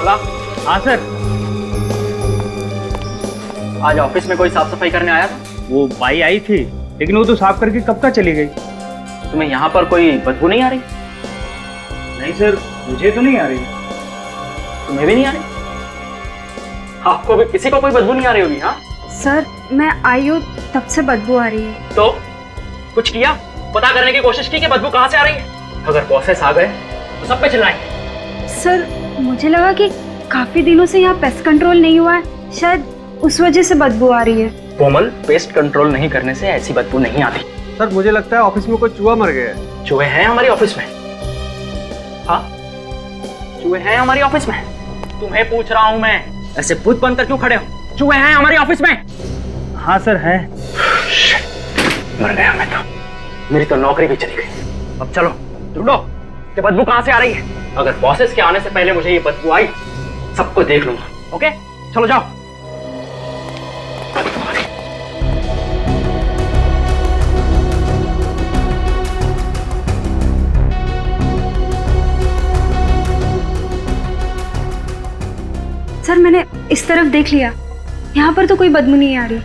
बोला। हाँ सर। आज ऑफिस में कोई साफ सफाई करने आया था? वो बाई आई थी, लेकिन वो तो साफ करके कब का चली गई। तुम्हें यहाँ पर कोई बदबू नहीं आ रही? नहीं सर, मुझे तो नहीं आ रही। तुम्हें भी नहीं आ रही? आपको भी किसी को कोई बदबू नहीं आ रही होगी? हाँ सर, मैं आई हूँ तब से बदबू आ रही है। तो कुछ किया, पता करने की कोशिश की कि बदबू कहाँ से आ रही है? अगर बॉसेस आ गए तो सब पे चिल्लाएंगे। सर, मुझे लगा कि काफी दिनों से यहाँ पेस्ट कंट्रोल नहीं हुआ है, शायद उस वजह से बदबू आ रही है। कोमल, पेस्ट कंट्रोल नहीं करने से ऐसी बदबू नहीं आती। सर, मुझे लगता है ऑफिस में कोई चूहा मर गया है। चूहे हैं हमारी ऑफिस में? हाँ, चूहे हैं हमारी ऑफिस में। तुम्हें पूछ रहा हूँ मैं, ऐसे भूत बनकर क्यों खड़े हो? चूहे हैं हमारी ऑफिस में? हाँ सर है। मर गया मैं तो, मेरी तो नौकरी भी चली गई। अब चलो ढूंढो कि बदबू कहाँ से आ रही है। अगर बॉसेस के आने से पहले मुझे ये बदबू आई, सबको देख लूंगा। ओके, चलो जाओ। बदबू आ रही। सर, मैंने इस तरफ देख लिया, यहाँ पर तो कोई बदबू नहीं आ रही।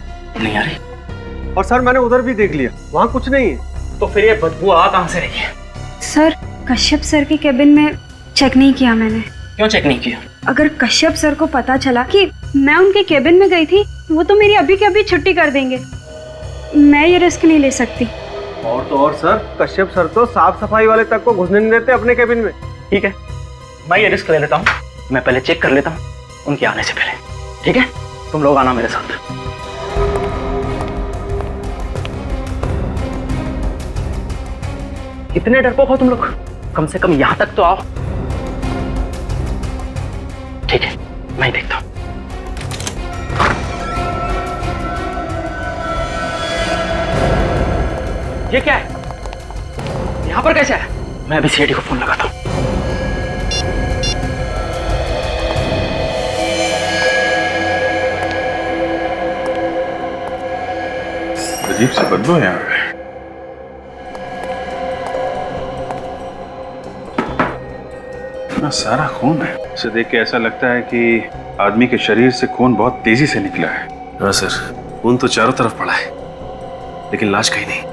नहीं आ रही? और सर, मैंने उधर भी देख लिया, वहाँ कुछ नहीं है। तो फिर ये बदबू आ कहाँ से रही है? सर, कश्यप सर के केबिन में चेक नहीं किया मैंने। क्यों चेक नहीं किया? अगर कश्यप सर को पता चला कि मैं उनके केबिन में गई थी, वो तो मेरी अभी के अभी छुट्टी कर देंगे। मैं ये रिस्क नहीं ले सकती। और तो और सर, कश्यप सर तो साफ सफाई वाले तक को घुसने नहीं देते अपने केबिन में। ठीक है, मैं ये रिस्क ले लेता हूँ। मैं पहले चेक कर लेता हूँ उनके आने से पहले। ठीक है, तुम लोग आना मेरे साथ। कितने डरपोक हो तुम लोग, कम से कम यहां तक तो आओ। ठीक है, मैं देखता हूं। ये क्या है? यहां पर कैसे है? मैं अभी सीआईडी को फोन लगाता हूं। अजीब सी बदबू है यहाँ पे। इतना सारा खून है, इसे देख के ऐसा लगता है कि आदमी के शरीर से खून बहुत तेजी से निकला है। हाँ सर, खून तो चारों तरफ पड़ा है, लेकिन लाश कहीं नहीं।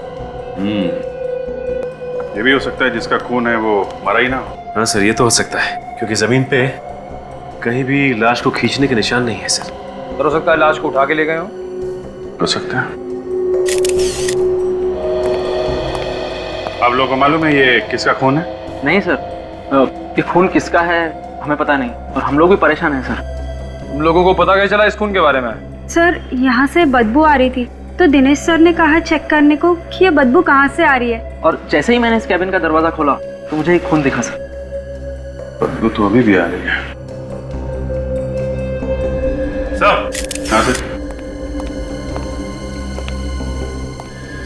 ये भी हो सकता है जिसका खून है वो मरा ही ना हो। हाँ सर, ये तो हो सकता है, क्योंकि जमीन पे कहीं भी लाश को खींचने के निशान नहीं है सर। हो सकता है लाश को उठा के ले गए हो सकता है। आप लोगों को मालूम है ये किसका खून है? नहीं सर, ये खून किसका है हमें पता नहीं, और हम लोग भी परेशान हैं सर। तुम लोगों को पता कैसे चला इस खून के बारे में? सर, यहाँ से बदबू आ रही थी, तो दिनेश सर ने कहा चेक करने को कि ये बदबू कहाँ से आ रही है। और जैसे ही मैंने इस कैबिन का दरवाजा खोला तो मुझे एक खून दिखा सर। बदबू तो अभी भी आ रही है। सर, हाँ सर।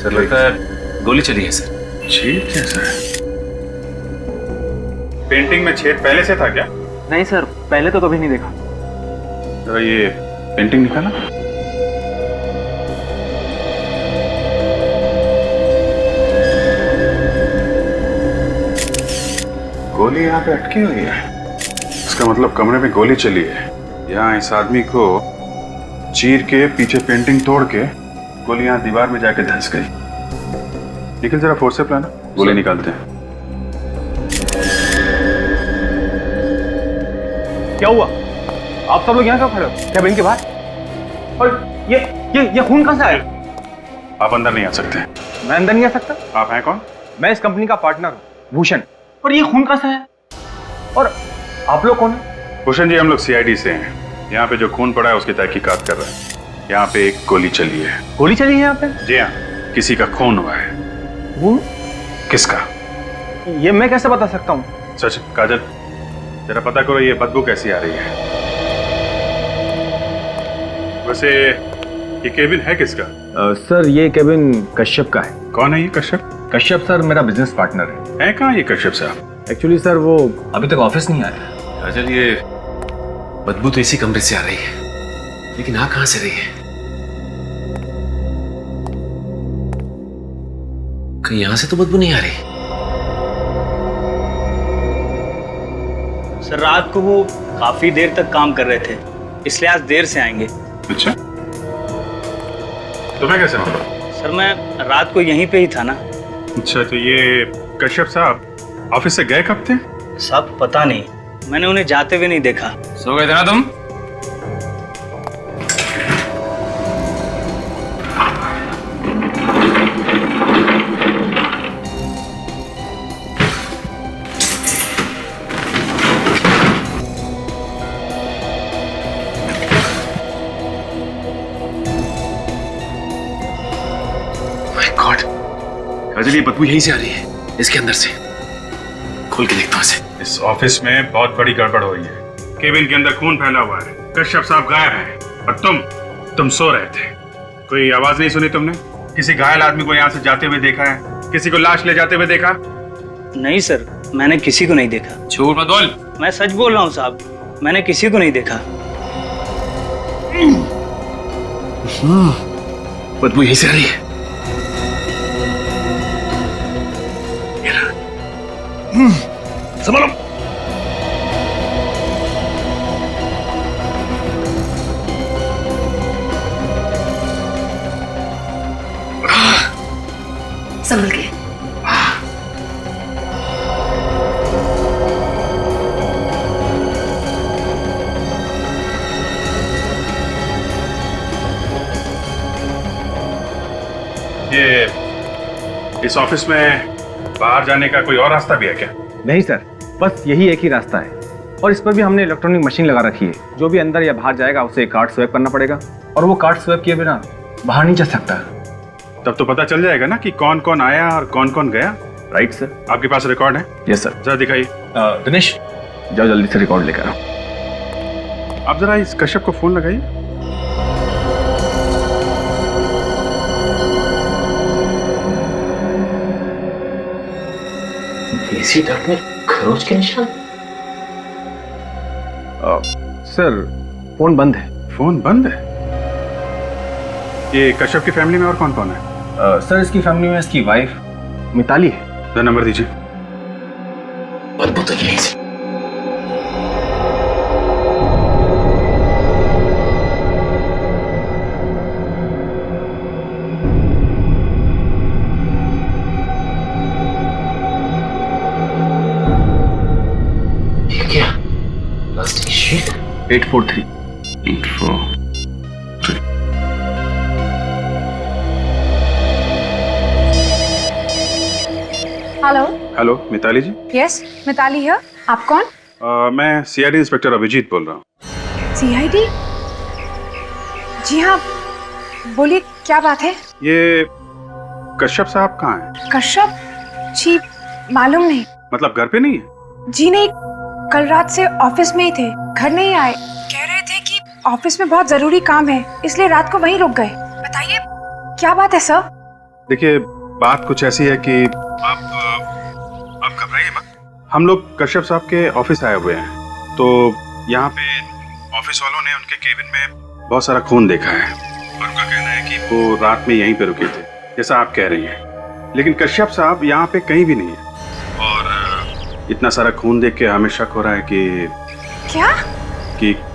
सर लगता है गोली चली है सर। छेद कैसा है? पेंटिंग में छेद पहले से था क्या? नहीं सर, पहले तो कभी नहीं देखा। जरा ये पेंटिंग निकाला। गोली यहाँ पे अटकी हुई है, इसका मतलब कमरे में गोली चली है। यहाँ इस आदमी को चीर के पीछे पेंटिंग तोड़ के गोली यहाँ दीवार में जाके धंस गई। निकल जरा फोर्स से प्लान, गोली निकालते हैं। क्या हुआ? आप सब लोग यहाँ कब खड़े हो? कैबिन के बाहर? और ये खून कहाँ से आया? आप अंदर नहीं आ सकते। मैं अंदर नहीं आ सकता? आप हैं कौन? मैं इस कंपनी का पार्टनर हूँ, भूषण। और ये खून कहाँ से है? और आप लोग कौन है? भूषण जी, हम लोग सीआईडी से हैं। यहाँ पे जो खून पड़ा है उसकी तहकीकात कर रहे हैं। यहाँ पे एक गोली चली है। गोली चली है यहाँ पे? जी हाँ, किसी का खून हुआ है। खून? किसका? ये मैं कैसे बता सकता हूँ? सच काजल, जरा पता करो ये बदबू कैसी आ रही है। वैसे ये केबिन है किसका? सर, ये केबिन कश्यप का है। कौन है ये कश्यप? कश्यप सर मेरा बिजनेस पार्टनर है कहाँ ये कश्यप साहब? है। एक्चुअली सर वो अभी तक ऑफिस नहीं आया। काजल, ये बदबू तो इसी कमरे से आ रही है, लेकिन आ कहां से रही है? कहीं यहां से तो बदबू नहीं आ रही। सर, रात को वो काफी देर तक काम कर रहे थे, इसलिए आज देर से आएंगे। अच्छा, तुम्हें कैसे मालूम? सर मैं रात को यहीं पे ही था ना। अच्छा, तो ये कश्यप साहब ऑफिस से गए कब थे? साहब पता नहीं, मैंने उन्हें जाते हुए नहीं देखा। सो गए थे ना तुम? काजल, ये बदबू यहीं से आ रही है, इसके अंदर से। खोल के देखता हूँ इसे। इस ऑफिस में बहुत बड़ी गड़बड़ हो रही है। केबिन के अंदर खून फैला हुआ है, कश्यप साहब गायब हैं और तुम सो रहे थे। कोई आवाज नहीं सुनी तुमने? किसी घायल आदमी को यहाँ से जाते हुए देखा है? किसी को लाश ले जाते हुए देखा? नहीं सर, मैंने किसी को नहीं देखा। झूठ मत बोल। मैं सच बोल रहा हूँ साहब, मैंने किसी को नहीं देखा। बदबू यहीं से आ रही है। संभालो। संभल के। ये इस ऑफिस में बाहर जाने का कोई और रास्ता भी है क्या? नहीं सर, बस यही एक ही रास्ता है, और इस पर भी हमने इलेक्ट्रॉनिक मशीन लगा रखी है। जो भी अंदर या बाहर जाएगा उसे कार्ड स्वैप करना पड़ेगा, और वो कार्ड स्वैप किए बिना बाहर नहीं जा सकता। तब तो पता चल जाएगा ना कि कौन कौन आया और कौन कौन गया। Right sir. आपके पास रिकॉर्ड है? Yes sir. जरा दिखाइए। दिनेश, जाओ जल्दी से रिकॉर्ड लेकर आओ। आप जरा इस कश्यप को फोन लगाइए। इसी ट्रक में खरोच के निशान। सर फोन बंद है। फोन बंद है? ये कश्यप की फैमिली में और कौन कौन है? सर इसकी फैमिली में इसकी वाइफ मिताली है। जरा नंबर दीजिए। बदबू तो यहीं से। ये क्या? Plastic sheet. 843। 843। Hello. Hello, Mitali ji. Yes, Mitali है। आप कौन? मैं सीआईडी इंस्पेक्टर अभिजीत बोल रहा हूँ। सीआईडी? जी हाँ, बोलिए क्या बात है? ये कश्यप साहब कहाँ हैं? कश्यप जी मालूम नहीं। मतलब घर पे नहीं है? जी नहीं, कल रात से ऑफिस में ही थे, घर नहीं आए। कह रहे थे कि ऑफिस में बहुत जरूरी काम है, इसलिए रात को वहीं रुक गए। बताइए क्या बात है सर? देखिए, बात कुछ ऐसी है कि आप घबराइए मत। हम लोग कश्यप साहब के ऑफिस आए हुए हैं, तो यहाँ पे ऑफिस वालों ने उनके केबिन में बहुत सारा खून देखा है, और उनका कहना है कि वो रात में यहीं पे रुके थे, जैसा आप कह रही हैं। लेकिन कश्यप साहब यहाँ पे कहीं भी नहीं है, और इतना सारा खून देख के हमें शक हो रहा है कि क्या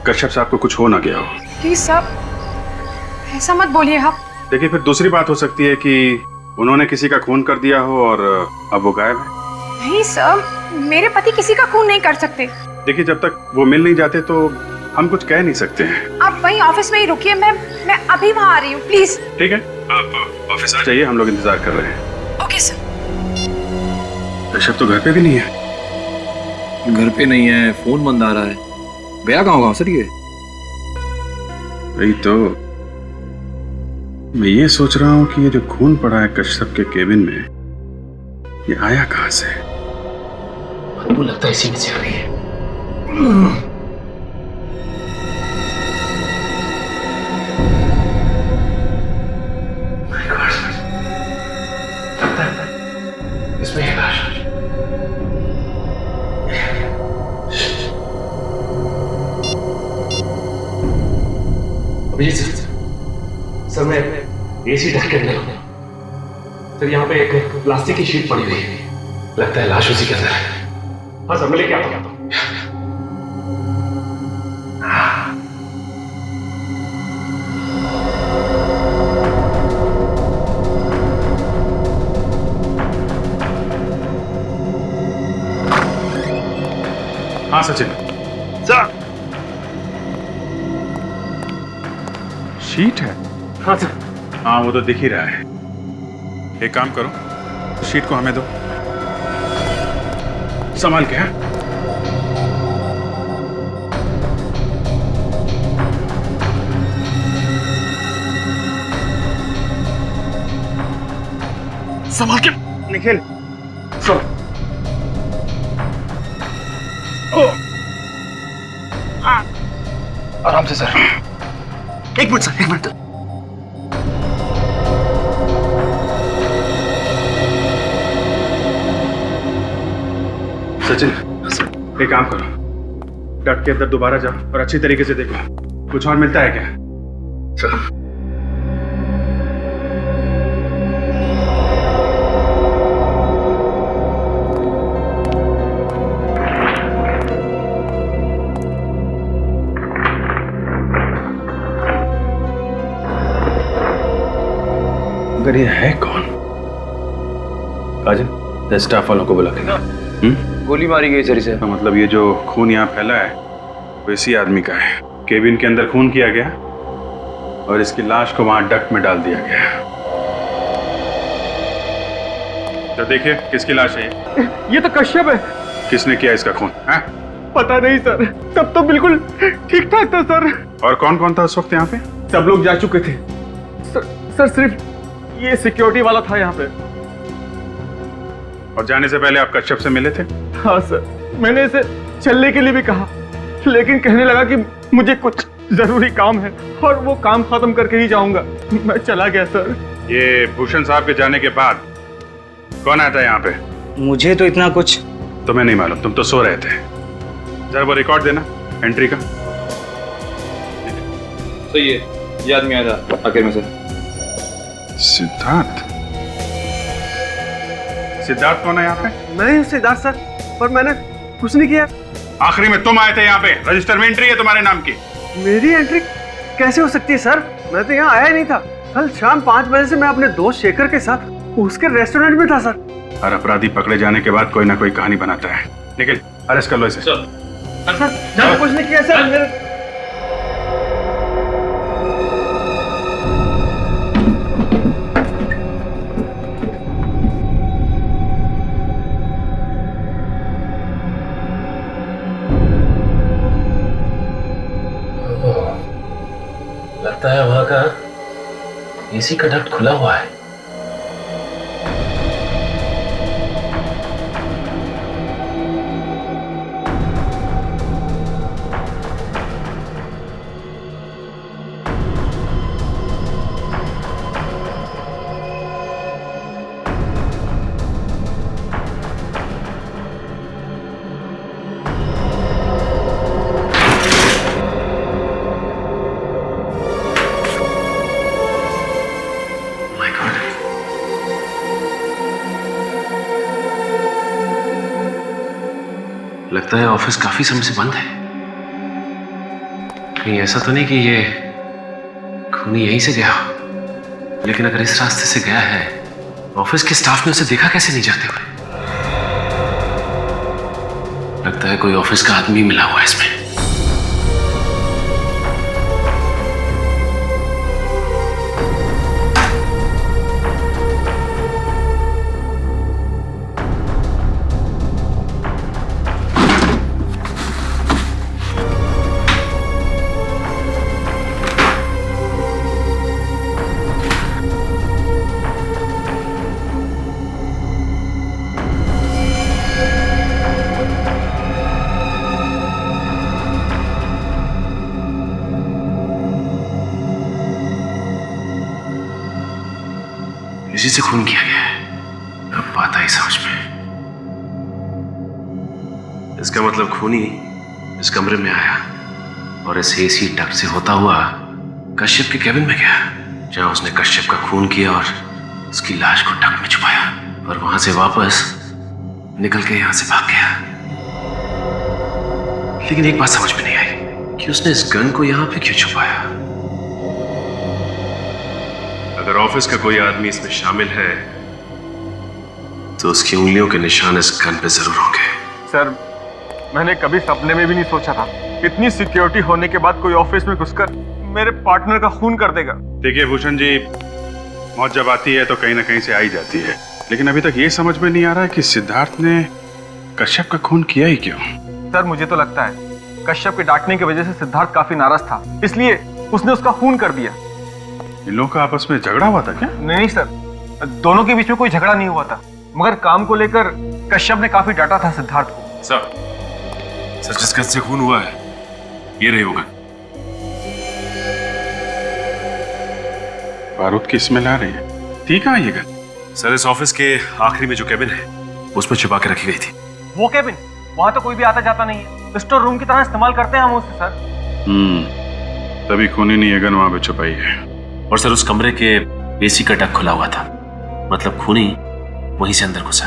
कश्यप साहब को कुछ हो ना गया हो। प्लीज सर, ऐसा मत बोलिए आप। देखिए, फिर दूसरी बात हो सकती है कि उन्होंने किसी का खून कर दिया हो और अब वो गायब है। नहीं सर, मेरे पति किसी का खून नहीं कर सकते। देखिए, जब तक वो मिल नहीं जाते तो हम कुछ कह नहीं सकते हैं। आप वहीं ऑफिस में ही रुकिए, मैं अभी वहाँ आ रही हूँ, प्लीज। ठीक है, आप ऑफिस आ जाइए, हम लोग इंतजार कर रहे हैं। Okay sir. कश्यप तो घर पे भी नहीं है। घर पे नहीं है, फोन बंद आ रहा है। गया कहाँ सर ये? वही तो मैं ये सोच रहा हूँ कि ये जो खून पड़ा है कश्यप के केबिन में, ये आया कहाँ से? बदबू लगता है इसी में से आ रही है। लगता है इसमें है लाश। अभिजीत सर, मैं एसी ढक के अंदर हूँ सर। यहाँ पे एक प्लास्टिक की शीट पड़ी हुई है, लगता है लाश उसी के अंदर है। हाँ सर, मैं लेके आता हूँ। हाँ सचिन। सर। शीट है? हाँ सर। हाँ वो तो दिख ही रहा है। एक काम करो, शीट को हमें दो, संभाल के। हैं संभाल के। निखिल, सर। आराम से सर। एक मिनट सर, एक मिनट। सचिन, एक काम करो, डट के अंदर दोबारा जाओ और अच्छी तरीके से देखो कुछ और मिलता है क्या। सर। अगर ये है कौन? काजल, स्टाफ वालों को बुला के ना। गोली मारी गई सर इसे। मतलब ये जो खून यहाँ फैला है वो इसी आदमी का है। केबिन के अंदर खून किया गया और इसकी लाश को वहां डक्ट में डाल दिया गया। तो देखिए किसकी लाश है ये तो कश्यप है। किसने किया इसका खून है? पता नहीं सर, तब तो बिल्कुल ठीक ठाक था सर। और कौन कौन था उस वक्त यहाँ पे? सब लोग जा चुके थे सर सिर्फ ये सिक्योरिटी वाला था यहाँ पे। और जाने से पहले आप कश्यप से मिले थे? हाँ सर, मैंने इसे चलने के लिए भी कहा, लेकिन कहने लगा कि मुझे कुछ जरूरी काम है और वो काम खत्म करके ही जाऊंगा। मैं चला गया सर। ये भूषण साहब के जाने के बाद कौन आया था यहाँ पे? मुझे तो इतना कुछ तुम्हें नहीं मालूम, तुम तो सो रहे थे। जरा वो रिकॉर्ड देना एंट्री का। सही है, ये आदमी आया था आखिर में से। सिद्धार्थ? सिद्धार्थ कौन है यहाँ पे? नहीं सिद्धार्थ सर, पर मैंने कुछ नहीं किया। आखिरी में तुम आए थे यहाँ पे, रजिस्टर में एंट्री है तुम्हारे नाम की। मेरी एंट्री कैसे हो सकती है सर? मैं तो यहाँ आया नहीं था। कल शाम 5 बजे से मैं अपने दोस्त शेखर के साथ उसके रेस्टोरेंट में था सर। हर अपराधी पकड़े जाने के बाद कोई ना कोई कहानी बनाता है। निखिल, अरेस्ट कर लो इसे। सर मैंने कुछ नहीं किया सर। लगता है वहां का एसी का डक्ट खुला हुआ है। लगता है ऑफिस काफी समय से बंद है। कहीं ऐसा तो नहीं कि ये खूनी यहीं से गया हो? लेकिन अगर इस रास्ते से गया है, ऑफिस के स्टाफ ने उसे देखा कैसे नहीं जाते हुए? लगता है कोई ऑफिस का आदमी मिला हुआ है इसमें। इसी से खून किया गया है। अब बात आई समझ में। इसका मतलब खूनी इस कमरे में आया और इस एसी डक्ट से होता हुआ कश्यप के केबिन में गया, जहां उसने कश्यप का खून किया और उसकी लाश को डक्ट में छुपाया, और वहां से वापस निकल के यहां से भाग गया। लेकिन एक बात समझ में नहीं आई कि उसने इस गन को यहां पे क्यों छुपाया। अगर ऑफिस का कोई आदमी इसमें शामिल है तो उसकी उंगलियों के निशान इस गन पे जरूर होंगे। सर मैंने कभी सपने में भी नहीं सोचा था इतनी सिक्योरिटी होने के बाद कोई ऑफिस में घुसकर मेरे पार्टनर का खून कर देगा। देखिए भूषण जी, मौत जब आती है तो कहीं ना कहीं से आई जाती है, लेकिन अभी तक ये समझ में नहीं आ रहा है कि सिद्धार्थ ने कश्यप का खून किया ही क्यों। सर मुझे तो लगता है कश्यप के डांटने की वजह से सिद्धार्थ काफी नाराज था, इसलिए उसने उसका खून कर दिया। इन लोगों का आपस में झगड़ा हुआ था क्या? नहीं सर, दोनों के बीच में कोई झगड़ा नहीं हुआ था, मगर काम को लेकर कश्यप ने काफी डांटा था सिद्धार्थ को। सर जिस गन से खून हुआ है ये रही होगा। बारूद की स्मेल आ रही है। ठीक है ये गन? सर इस ऑफिस के आखिरी में जो केबिन है उसमें छिपा के रखी गई थी। वो केबिन? वहां तो कोई भी आता जाता नहीं है, स्टोर रूम की तरह इस्तेमाल करते हैं हम उसे सर। तभी खूनी ने ये गन वहां पे छुपाई है। और सर उस कमरे के एसी का डक खुला हुआ था, मतलब खूनी वहीं से अंदर घुसा।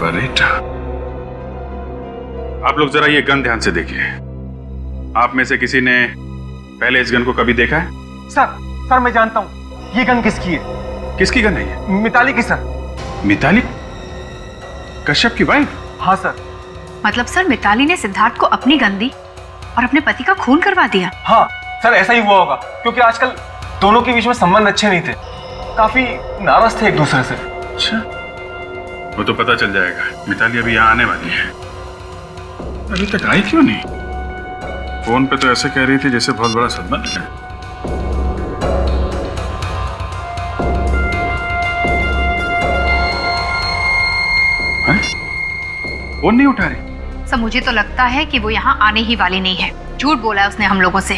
बरेटा, आप लोग जरा ये गन ध्यान से देखिए। आप में से किसी ने पहले इस गन को कभी देखा है? सर मैं जानता हूँ ये गन किसकी है। किसकी गन है ये? मिताली की सर। मिताली? कश्यप की वाइफ? हाँ सर। मतलब सर मिताली ने सिद्धार्थ को अपनी गन दी और अपने पति का खून करवा दिया? हाँ सर, ऐसा ही हुआ होगा, क्योंकि आजकल दोनों के बीच में संबंध अच्छे नहीं थे, काफी नाराज थे एक दूसरे से। अच्छा, वो तो पता चल जाएगा। मिताली अभी यहाँ आने वाली है। अभी तक आई क्यों नहीं? फोन पे तो ऐसे कह रही थी जैसे बहुत बड़ा संबंध है। फोन नहीं उठा रही। सर मुझे तो लगता है कि वो यहाँ आने ही वाली नहीं है। झूठ बोला है उसने हम लोगों से,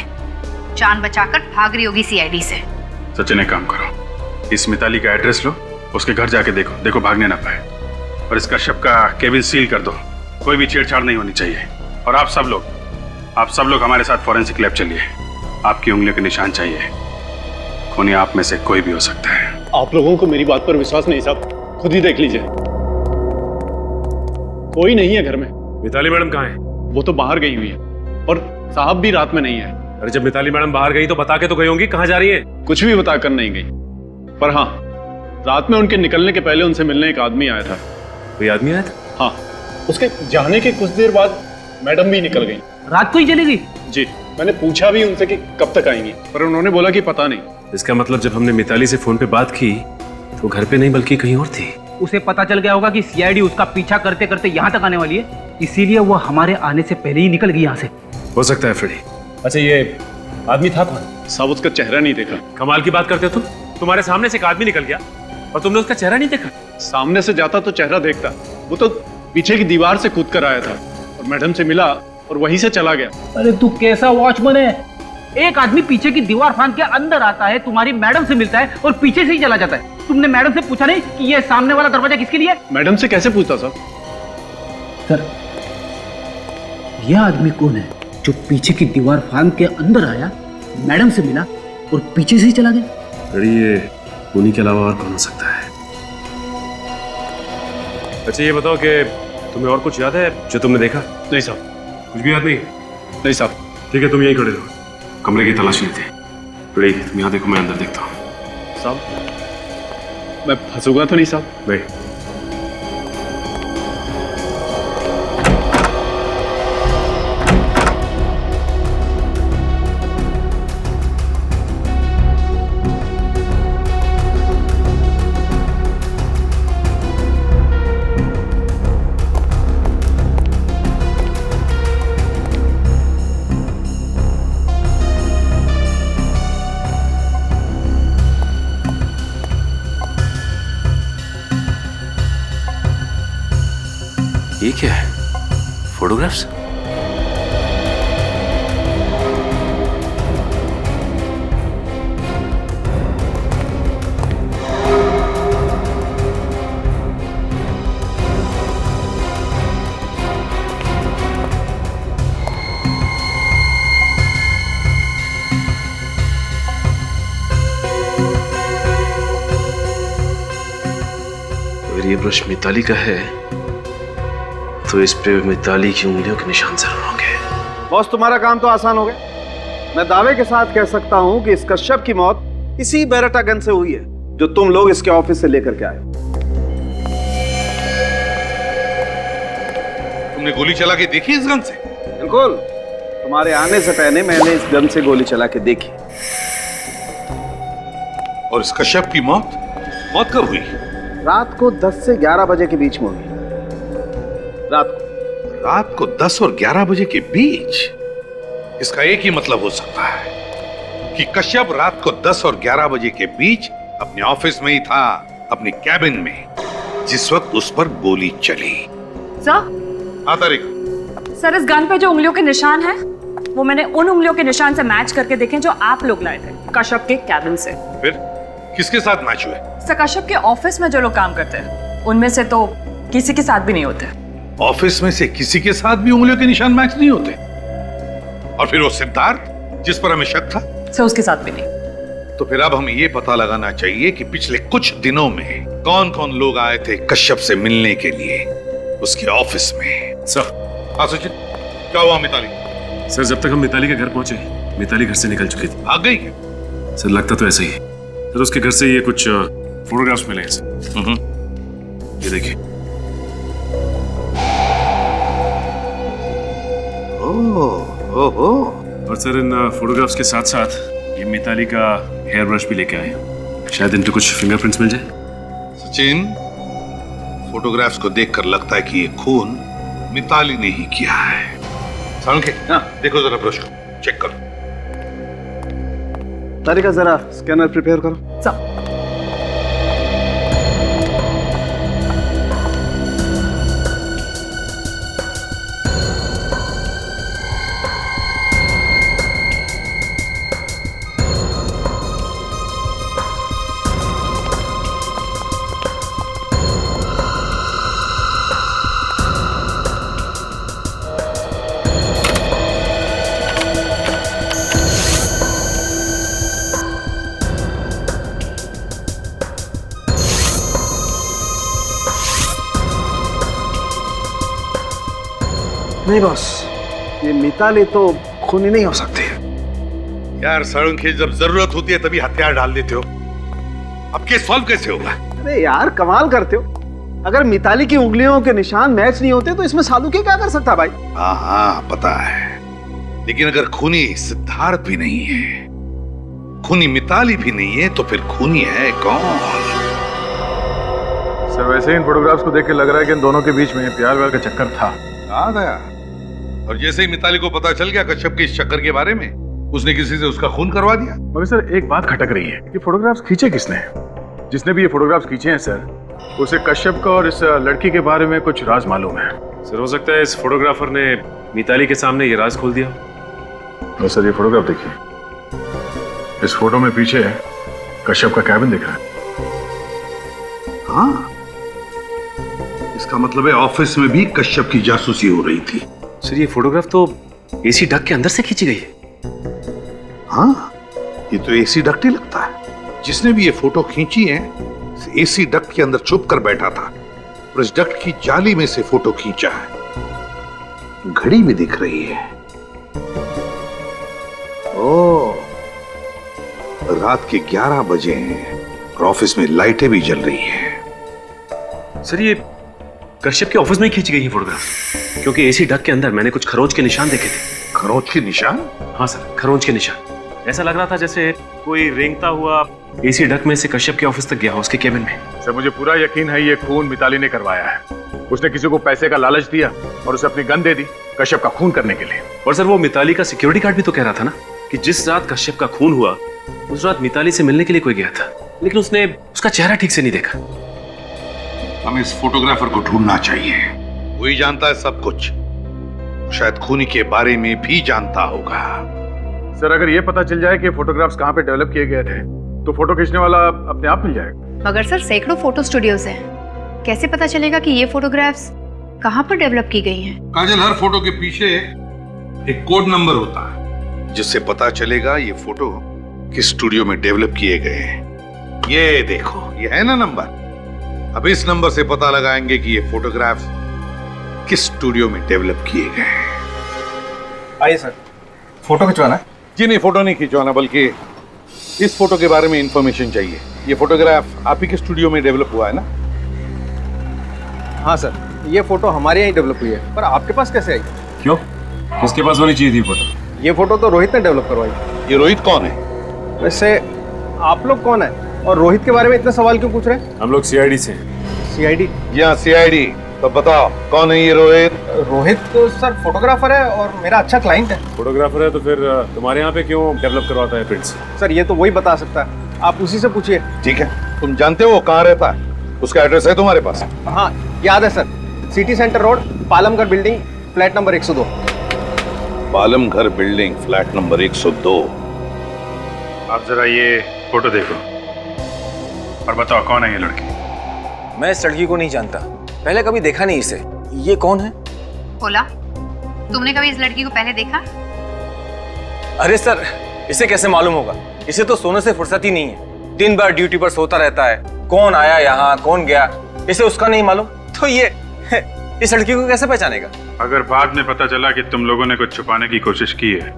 जान बचाकर भाग रही होगी सीआईडी से। सचिन एक काम करो, इस मिताली का एड्रेस लो, उसके घर जाके देखो भागने ना पाए, और इस कश्यप का केबिन सील कर दो। कोई भी छेड़छाड़ नहीं होनी चाहिए। और आप सब लोग हमारे साथ फॉरेंसिक लैब चलिए। आपकी उंगलियों के निशान चाहिए। खूनी आप में से कोई भी हो सकता है। आप लोगों को मेरी बात पर विश्वास नहीं साहब, खुद ही देख लीजिए। कोई नहीं है घर में। मिताली मैडम कहाँ है? वो तो बाहर गई हुई है, और साहब भी रात में नहीं है। अरे जब मिताली मैडम बाहर गई तो बता के तो गई होंगी कहाँ जा रही है। कुछ भी बताकर नहीं गई, पर हाँ रात में उनके निकलने के पहले उनसे मिलने एक आदमी आया था। कोई आदमी आया था? हाँ, उसके जाने के कुछ देर बाद मैडम भी निकल गई। रात को ही चली गई? जी, मैंने पूछा भी उनसे कि कब तक आएंगी, पर उन्होंने बोला कि पता नहीं। इसका मतलब जब हमने मिताली से फोन पे बात की तो घर पे नहीं बल्कि कहीं और थी। उसे पता चल गया होगा कि सीआईडी उसका पीछा करते करते यहाँ तक आने वाली है, इसीलिए वो हमारे आने से पहले ही निकल गई यहाँ से। हो सकता है फ्रेडी। अच्छा ये आदमी था कौन? साहब उसका चेहरा नहीं देखा। कमाल की बात करते हो तुम। तुम्हारे सामने से एक आदमी निकल गया और तुमने उसका चेहरा नहीं देखा? सामने से जाता तो चेहरा देखता, वो तो पीछे की दीवार से कूद कर आया था और मैडम से मिला और वहीं से चला गया। अरे तू कैसा वॉचमैन है? एक आदमी पीछे की दीवार फांद के अंदर आता है, तुम्हारी मैडम से मिलता है और पीछे से ही चला जाता है। तुमने मैडम से पूछा नहीं कि ये सामने वाला दरवाजा किसके लिए है? मैडम से कैसे पूछता साहब? सर यह आदमी कौन है जो पीछे की दीवार फांद के अंदर आया, मैडम से मिला और पीछे से ही चला गया? फ्रेडी ये खूनी के अलावा और कौन हो सकता है? अच्छा ये बताओ कि तुम्हें और कुछ याद है जो तुमने देखा? नहीं साहब। कुछ भी याद नहीं? नहीं साहब। ठीक है तुम यहीं खड़े रहो, कमरे की तलाशी लेते हैं। फ्रेडी तुम यहाँ देखो, मैं अंदर देखता हूँ। साहब मैं फंसूंगा तो नहीं साहब? नहीं। ये क्या है? फोटोग्राफ्स? अगर ये ब्रश मिताली का है तो इस पे मिताली की उंगलियों के निशान जरूर होंगे। बॉस तुम्हारा काम तो आसान हो गया। मैं दावे के साथ कह सकता हूं कि इस कश्यप की मौत इसी बेरेटा गन से हुई है जो तुम लोग इसके ऑफिस से लेकर के आए हो। तुमने गोली चला के देखी इस गन से? बिल्कुल, तुम्हारे आने से पहले मैंने इस गन से गोली चला के देखी। और इस कश्यप की मौत कब हुई? रात को 10 से 11 बजे के बीच में हुई। रात को 10 और 11 बजे के बीच? इसका एक ही मतलब हो सकता है कि कश्यप रात को 10 और 11 बजे के बीच अपने ऑफिस में ही था, अपने कैबिन में, जिस वक्त उस पर गोली चली। सर? हाँ तारिका। सर, इस गन पे जो उंगलियों के निशान हैं, वो मैंने उन उंगलियों के निशान से मैच करके देखे जो आप लोग लाए थे कश्यप के कैबिन से। फिर किसके साथ मैच हुए? सर, कश्यप के ऑफिस में जो लोग काम करते हैं उनमें से तो किसी के साथ भी नहीं होते। ऑफिस में से किसी के साथ भी उंगलियों के निशान मैच नहीं होते? और फिर वो सिद्धार्थ जिस पर हमें शक था? सर, उसके साथ भी नहीं। तो फिर अब हमें ये पता लगाना चाहिए कि पिछले कुछ दिनों में कौन कौन लोग आए थे कश्यप से मिलने के लिए उसके ऑफिस में। सर। हाँ सचिन, क्या हुआ मिताली? सर, जब तक हम मिताली के घर पहुंचे, मिताली घर से निकल चुकी थी। भाग गई क्या? सर, लगता तो ऐसा ही है। सर, उसके घर से ये कुछ फोटोग्राफ्स मिले हैं सर। ये देखिए। ओहो। और सर, इन फोटोग्राफ्स के साथ साथ ये मिताली का हेयर ब्रश भी लेके आए हैं। शायद इन पे कुछ फिंगरप्रिंट्स मिल जाए। सचिन, फोटोग्राफ्स को देखकर लगता है कि ये खून मिताली ने ही किया है। सालुंखे, देखो जरा ब्रश को, चेक करो। तारिका, जरा स्कैनर प्रिपेयर करो। सर। नहीं बॉस, ये मिताली तो खूनी नहीं हो सकती। यार सालुंखे, जब जरूरत होती है तभी हथियार डाल देते हो। अब केस सॉल्व कैसे होगा? अरे यार, कमाल करते हो। अगर मिताली की उंगलियों के निशान मैच नहीं होते तो इसमें सालुंखे क्या कर सकता भाई? हाँ पता है, लेकिन अगर खूनी सिद्धार्थ भी नहीं है, खूनी मिताली भी नहीं है, तो फिर खूनी है कौन? सर, वैसे इन फोटोग्राफ्स को देख के लग रहा है कि इन दोनों के बीच में प्यार व्यार का चक्कर था। आ गया। और जैसे ही मिताली को पता चल गया कश्यप के इस चक्कर के बारे में, उसने किसी से उसका खून करवा दिया। मगर सर, एक बात खटक रही है कि फोटोग्राफ्स खींचे किसने? जिसने भी ये फोटोग्राफ्स खींचे हैं सर, उसे कश्यप का और इस लड़की के बारे में कुछ राज मालूम है। सर, हो सकता है इस फोटोग्राफर ने मिताली के सामने ये राज खोल दिया। तो सर, ये फोटोग्राफ देखिए। इस फोटो में पीछे कश्यप का कैबिन दिख रहा है। हाँ, इसका मतलब है ऑफिस में भी कश्यप की जासूसी हो रही थी। सर, ये फोटोग्राफ तो एसी डक के अंदर से खींची गई है। हाँ, ये तो एसी डक्ट ही लगता है। जिसने भी ये फोटो खींची है, एसी डक्ट के अंदर छुप कर बैठा था और इस डक्ट की जाली में से फोटो खींचा है। घड़ी भी दिख रही है। ओह, रात के 11 बजे हैं और ऑफिस में लाइटें भी जल रही है। सर, ये कश्यप के ऑफिस में ही खींची गई है फोटोग्राफ, क्योंकि एसी डक के अंदर मैंने कुछ खरोंच के निशान देखे थे। खरोंच के निशान? हाँ सर, खरोंच के निशान। ऐसा लग रहा था जैसे कोई रेंगता हुआ एसी डक में से कश्यप के ऑफिस तक गया, उसके केबिन में। सर, मुझे पूरा यकीन है ये खून मिताली ने करवाया है। उसने किसी को पैसे का लालच दिया और उसे अपनी गन दे दी कश्यप का खून करने के लिए। और सर, वो मिताली का सिक्योरिटी गार्ड भी तो कह रहा था ना कि जिस रात कश्यप का खून हुआ, उस रात मिताली से मिलने के लिए कोई गया था, लेकिन उसने उसका चेहरा ठीक से नहीं देखा। हमें इस फोटोग्राफर को ढूंढना चाहिए। वही जानता है सब कुछ, शायद खूनी के बारे में भी जानता होगा। सर, अगर ये पता चल जाए कि फोटोग्राफ्स कहाँ पे डेवलप किए गए थे, तो फोटो खींचने वाला अपने आप मिल जाएगा। मगर सर, सैकड़ों फोटो स्टूडियोज हैं, कैसे पता चलेगा कि ये फोटोग्राफ्स कहाँ पर डेवलप की गई हैं? काजल, हर फोटो के पीछे एक कोड नंबर होता है, जिससे पता चलेगा ये फोटो किस स्टूडियो में डेवलप किए गए हैं। ये देखो, ये है ना नंबर। अब इस नंबर से पता लगाएंगे कि ये फोटोग्राफ्स किस स्टूडियो में डेवलप किए गए हैं। आइए सर, फोटो खिंचवाना है? जी नहीं, फोटो नहीं खिंचवाना, बल्कि इस फोटो के बारे में इंफॉर्मेशन चाहिए। ये फोटोग्राफ आप ही के स्टूडियो में डेवलप हुआ है ना? हाँ सर, ये फोटो हमारे यहाँ डेवलप हुई है, पर आपके पास कैसे आई? क्यों? किसके पास होनी चाहिए थी फोटो? ये फोटो तो रोहित ने डेवलप करवाई। ये रोहित कौन है? वैसे आप लोग कौन है और रोहित के बारे में इतने सवाल क्यों पूछ रहे हैं? हम लोग सीआईडी से। सीआईडी? यहाँ सीआईडी। तो बताओ कौन है ये रोहित? रोहित तो सर फोटोग्राफर है और मेरा अच्छा क्लाइंट है। फोटोग्राफर है तो फिर तुम्हारे यहाँ पे क्यों डेवलप करवाता है प्रिंट्स? सर ये तो वही बता सकता है, आप उसी से पूछिए। ठीक है, तुम जानते हो वो कहाँ रहता है? उसका एड्रेस है तुम्हारे पास? हाँ याद है sir, city centre road, Palamghar building, flat number 102। Palamghar building, flat number 102। आप जरा ये फोटो देखो और बताओ कौन है ये लड़की? मैं इस लड़की को नहीं जानता, पहले कभी देखा नहीं इसे। ये कौन है? बोला, तुमने कभी इस लड़की को पहले देखा? अरे सर, इसे कैसे मालूम होगा? इसे तो सोने से फुर्सत ही नहीं है, दिन भर ड्यूटी पर सोता रहता है। कौन आया यहाँ, कौन गया, इसे उसका नहीं मालूम, तो ये इस लड़की को कैसे पहचानेगा? अगर बाद में पता चला कि तुम लोगों ने कुछ छुपाने की कोशिश की है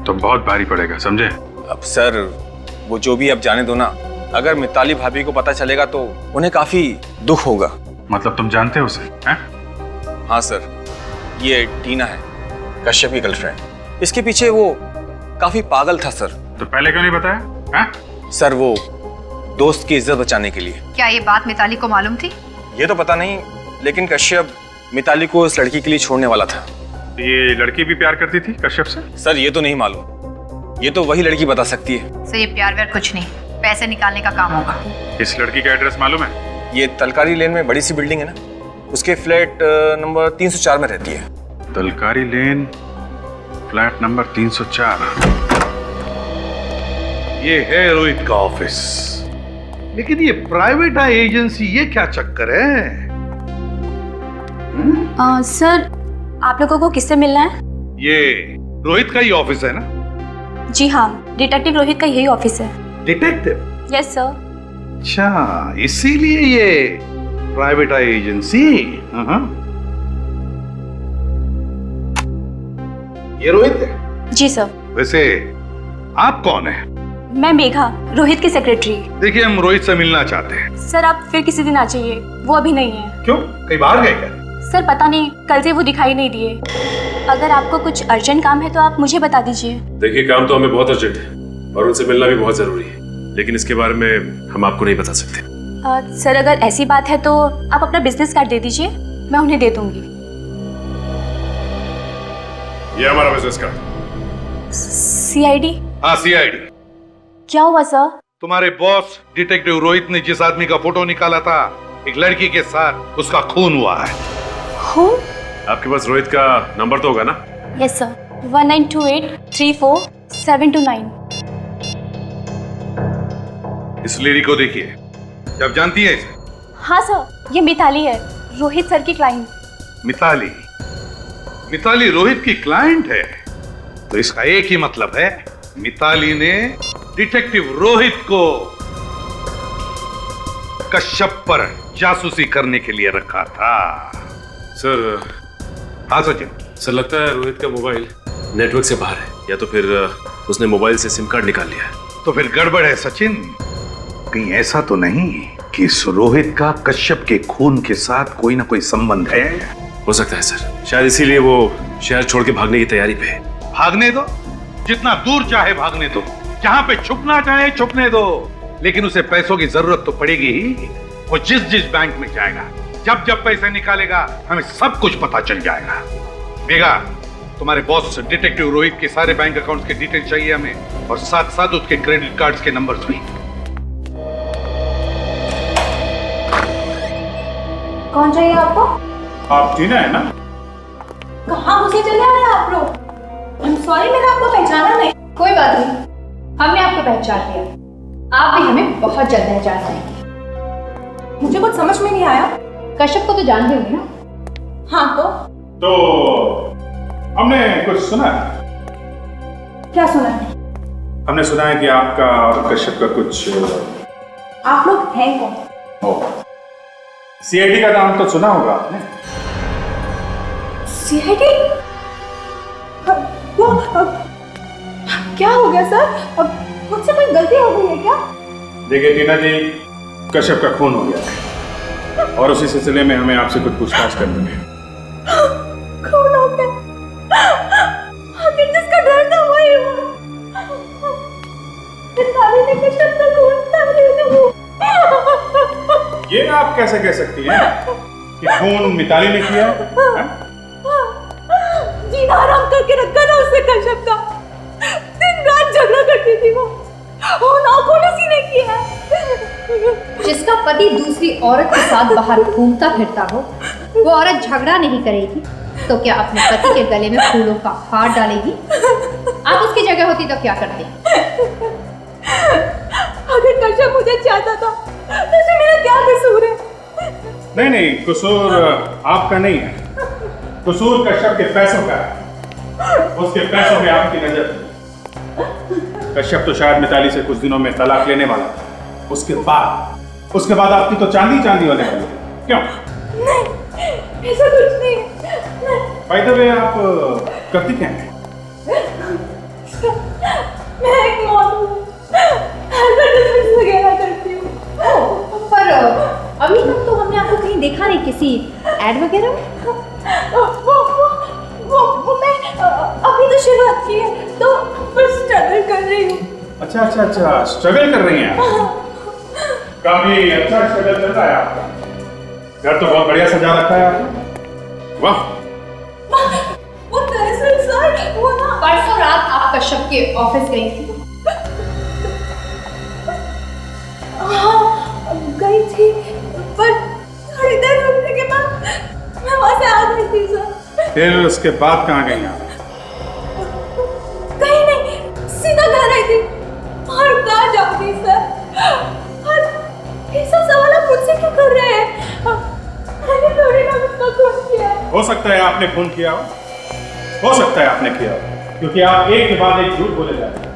तो बहुत भारी पड़ेगा, समझे? अब सर, वो जो भी अब जाने दो ना, अगर मिताली भाभी को पता चलेगा तो उन्हें काफी दुख होगा। मतलब तुम जानते हो उसे? हैं? हाँ सर, ये टीना है, कश्यप की गर्लफ्रेंड। इसके पीछे वो काफी पागल था सर। तो पहले क्यों नहीं बताया? हैं? सर वो दोस्त की इज्जत बचाने के लिए। क्या ये बात मिताली को मालूम थी? ये तो पता नहीं, लेकिन कश्यप मिताली को इस लड़की के लिए छोड़ने वाला था। ये लड़की भी प्यार करती थी कश्यप से? सर ये तो नहीं मालूम, ये तो वही लड़की बता सकती है। सर ये प्यार व्यार कुछ नहीं, पैसे निकालने का काम होगा। इस लड़की का एड्रेस मालूम है? ये तलकारी लेन में बड़ी सी बिल्डिंग है ना, उसके फ्लैट नंबर 304 में रहती है। तलकारी लेन, फ्लैट नंबर 304। ये है रोहित का ऑफिस, लेकिन ये प्राइवेट एजेंसी, ये क्या चक्कर है? सर, आप लोगों को किससे मिलना है? ये रोहित का ही ऑफिस है ना? जी हाँ, डिटेक्टिव रोहित का यही ऑफिस है। डिटेक्टिव? Yes sir. अच्छा, इसीलिए ये प्राइवेट एजेंसी। ये रोहित है? जी सर। वैसे आप कौन है? मैं मेघा, रोहित की सेक्रेटरी। देखिए, हम रोहित से मिलना चाहते हैं। सर आप फिर किसी दिन आ जाइए, वो अभी नहीं है। क्यों, कहीं बाहर गए क्या? सर पता नहीं, कल से वो दिखाई नहीं दिए। अगर आपको कुछ अर्जेंट काम है तो आप मुझे बता दीजिए। देखिए, काम तो हमें बहुत अर्जेंट है और उनसे मिलना भी बहुत जरूरी है, लेकिन इसके बारे में हम आपको नहीं बता सकते। सर अगर ऐसी बात है तो आप अपना बिजनेस कार्ड दे दीजिए, मैं उन्हें दे दूंगी। ये हमारा बिजनेस कार्ड। सीआईडी? हाँ, सीआईडी। क्या हुआ सर? तुम्हारे बॉस डिटेक्टिव रोहित ने जिस आदमी का फोटो निकाला था एक लड़की के साथ, उसका खून हुआ है। खून? आपके पास रोहित का नंबर तो होगा ना? Yes sir, 1928347229। इस लेडी को देखिए, जब जानती है इसे? हाँ सर, ये मिताली है, रोहित सर की क्लाइंट। मिताली? मिताली रोहित की क्लाइंट है? तो इसका एक ही मतलब है, मिताली ने डिटेक्टिव रोहित को कश्यप पर जासूसी करने के लिए रखा था। सर। हाँ सचिन? सर लगता है रोहित का मोबाइल नेटवर्क से बाहर है, या तो फिर उसने मोबाइल से सिम कार्ड निकाल लिया है। तो फिर गड़बड़ है सचिन। कहीं ऐसा तो नहीं कि इस रोहित का कश्यप के खून के साथ कोई ना कोई संबंध है? हो सकता है सर, शायद इसीलिए वो शहर छोड़ के भागने की तैयारी पे है। भागने दो, जितना दूर चाहे भागने दो, जहां पे छुपना चाहे छुपने दो, लेकिन उसे पैसों की जरूरत तो पड़ेगी ही। वो जिस जिस बैंक में जाएगा, जब जब पैसे निकालेगा, हमें सब कुछ पता चल जाएगा। मेघा, तुम्हारे बॉस डिटेक्टिव रोहित के सारे बैंक अकाउंट्स के डिटेल चाहिए हमें, और साथ साथ उसके क्रेडिट कार्ड्स के नंबर्स भी। कौन चाहिए आपको? आप टीना है ना? कहाँ घुसे चले आए आप लोग? I'm sorry, मैंने आपको पहचाना नहीं। कोई बात नहीं, हमने आपको पहचान लिया, आप भी हमें बहुत जल्द पहचान जाएंगे। मुझे कुछ समझ में नहीं आया। कश्यप को तो जानते होंगे ना? हाँ तो हमने कुछ सुना है। क्या सुना है? हमने सुना है कि आपका और कश्यप का कुछ। आप लोग हैं कौन? सीआईडी का नाम तो सुना होगा आपने? सीआईडी? वो क्या हो गया सर? अब मुझसे कोई गलती हो गई है क्या? देखिए टीना जी, कश्यप का खून हो गया है और उसी सिलसिले में हमें आपसे कुछ पूछताछ करनी है। कौन हो गया? आखिर जिसका डर था वही हुआ। मिताली ने कश्यप का खून था वो। ये आप कैसे कह सकती हैं कि खून मिताली ने किया है? जीना हराम करके रखा ना उसने कश्यप का। दिन रात झगड़ा करती थी वो नाखून उसी ने किया है। जिसका पति दूसरी औरत के साथ बाहर घूमता फिरता हो, वो औरत झगड़ा नहीं करेगी तो क्या अपने पति के गले में फूलों का हार डालेगी? आप उसकी जगह होती तो क्या करते? अगर कश्यप मुझे चाहता था तो इसमें मेरा क्या कसूर है? नहीं नहीं, कसूर आपका नहीं है, कसूर कश्यप के पैसों का है। उसके पैसों में आपकी नजर थी। कश्यप तो शायद मिताली से कुछ दिनों में तलाक लेने वाला था। उसके बाद आपकी तो चांदी चांदी होने वाली है। क्यों? नहीं, ऐसा कुछ नहीं। बाय द वे, आप करती क्या हैं? मैं एक मॉडल हूँ, एडवर्टाइजमेंट वगैरह करती हूँ। पर अभी तक तो हमने आपको कहीं देखा नहीं किसी एड वगैरह में। वो मैं अभी तो शुरुआत की है तो बस स्ट्रगल कर रही हूँ। अच्छा, स्ट्रगल कर रही हैं आप। काफी अच्छा स्ट्रगल चल रहा है आपका। घर तो बहुत बढ़िया सजा रखा है आपने। वाह। वो दरअसल सर वो ना परसों रात आप कश्यप के ऑफिस गई थी। हाँ गई थी, पर थोड़ी देर रुकने के बाद मैं वहाँ से आ गई थी सर। फिर उसके बाद कहाँ गई आप? कहीं नहीं, सीधा घर आई थी। और कहाँ जाऊंगी सर? और ये सब सवाल आप मुझसे क्यों कर रहे हैं? मैंने थोड़ी ना उसका खून किया है। हो सकता है आपने खून किया हो सकता है आपने किया हो, क्योंकि आप एक के बाद एक झूठ बोले जा रहे हैं।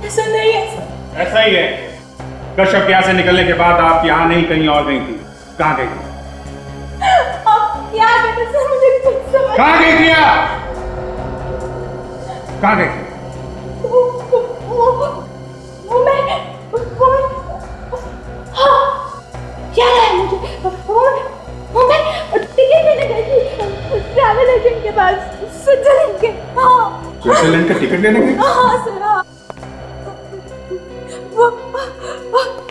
ऐसा नहीं है सर। ऐसा ही है। कश्यप के यहाँ से निकलने के बाद आप यहाँ नहीं कहीं और गई थी। कहाँ गई थी? आप क्या कहते हैं सर? मुझे कुछ समझ। कहाँ गई थी आप? कहाँ गई थी? वो मैं हाँ याद आया मुझे। वो मैं टिकट लेने गई थी ट्रैवल एजेंट के पास, स्विट्जरलैंड के। हाँ, स्विट्जरलैंड का टिकट लेने गई? हाँ सर। हाँ, वो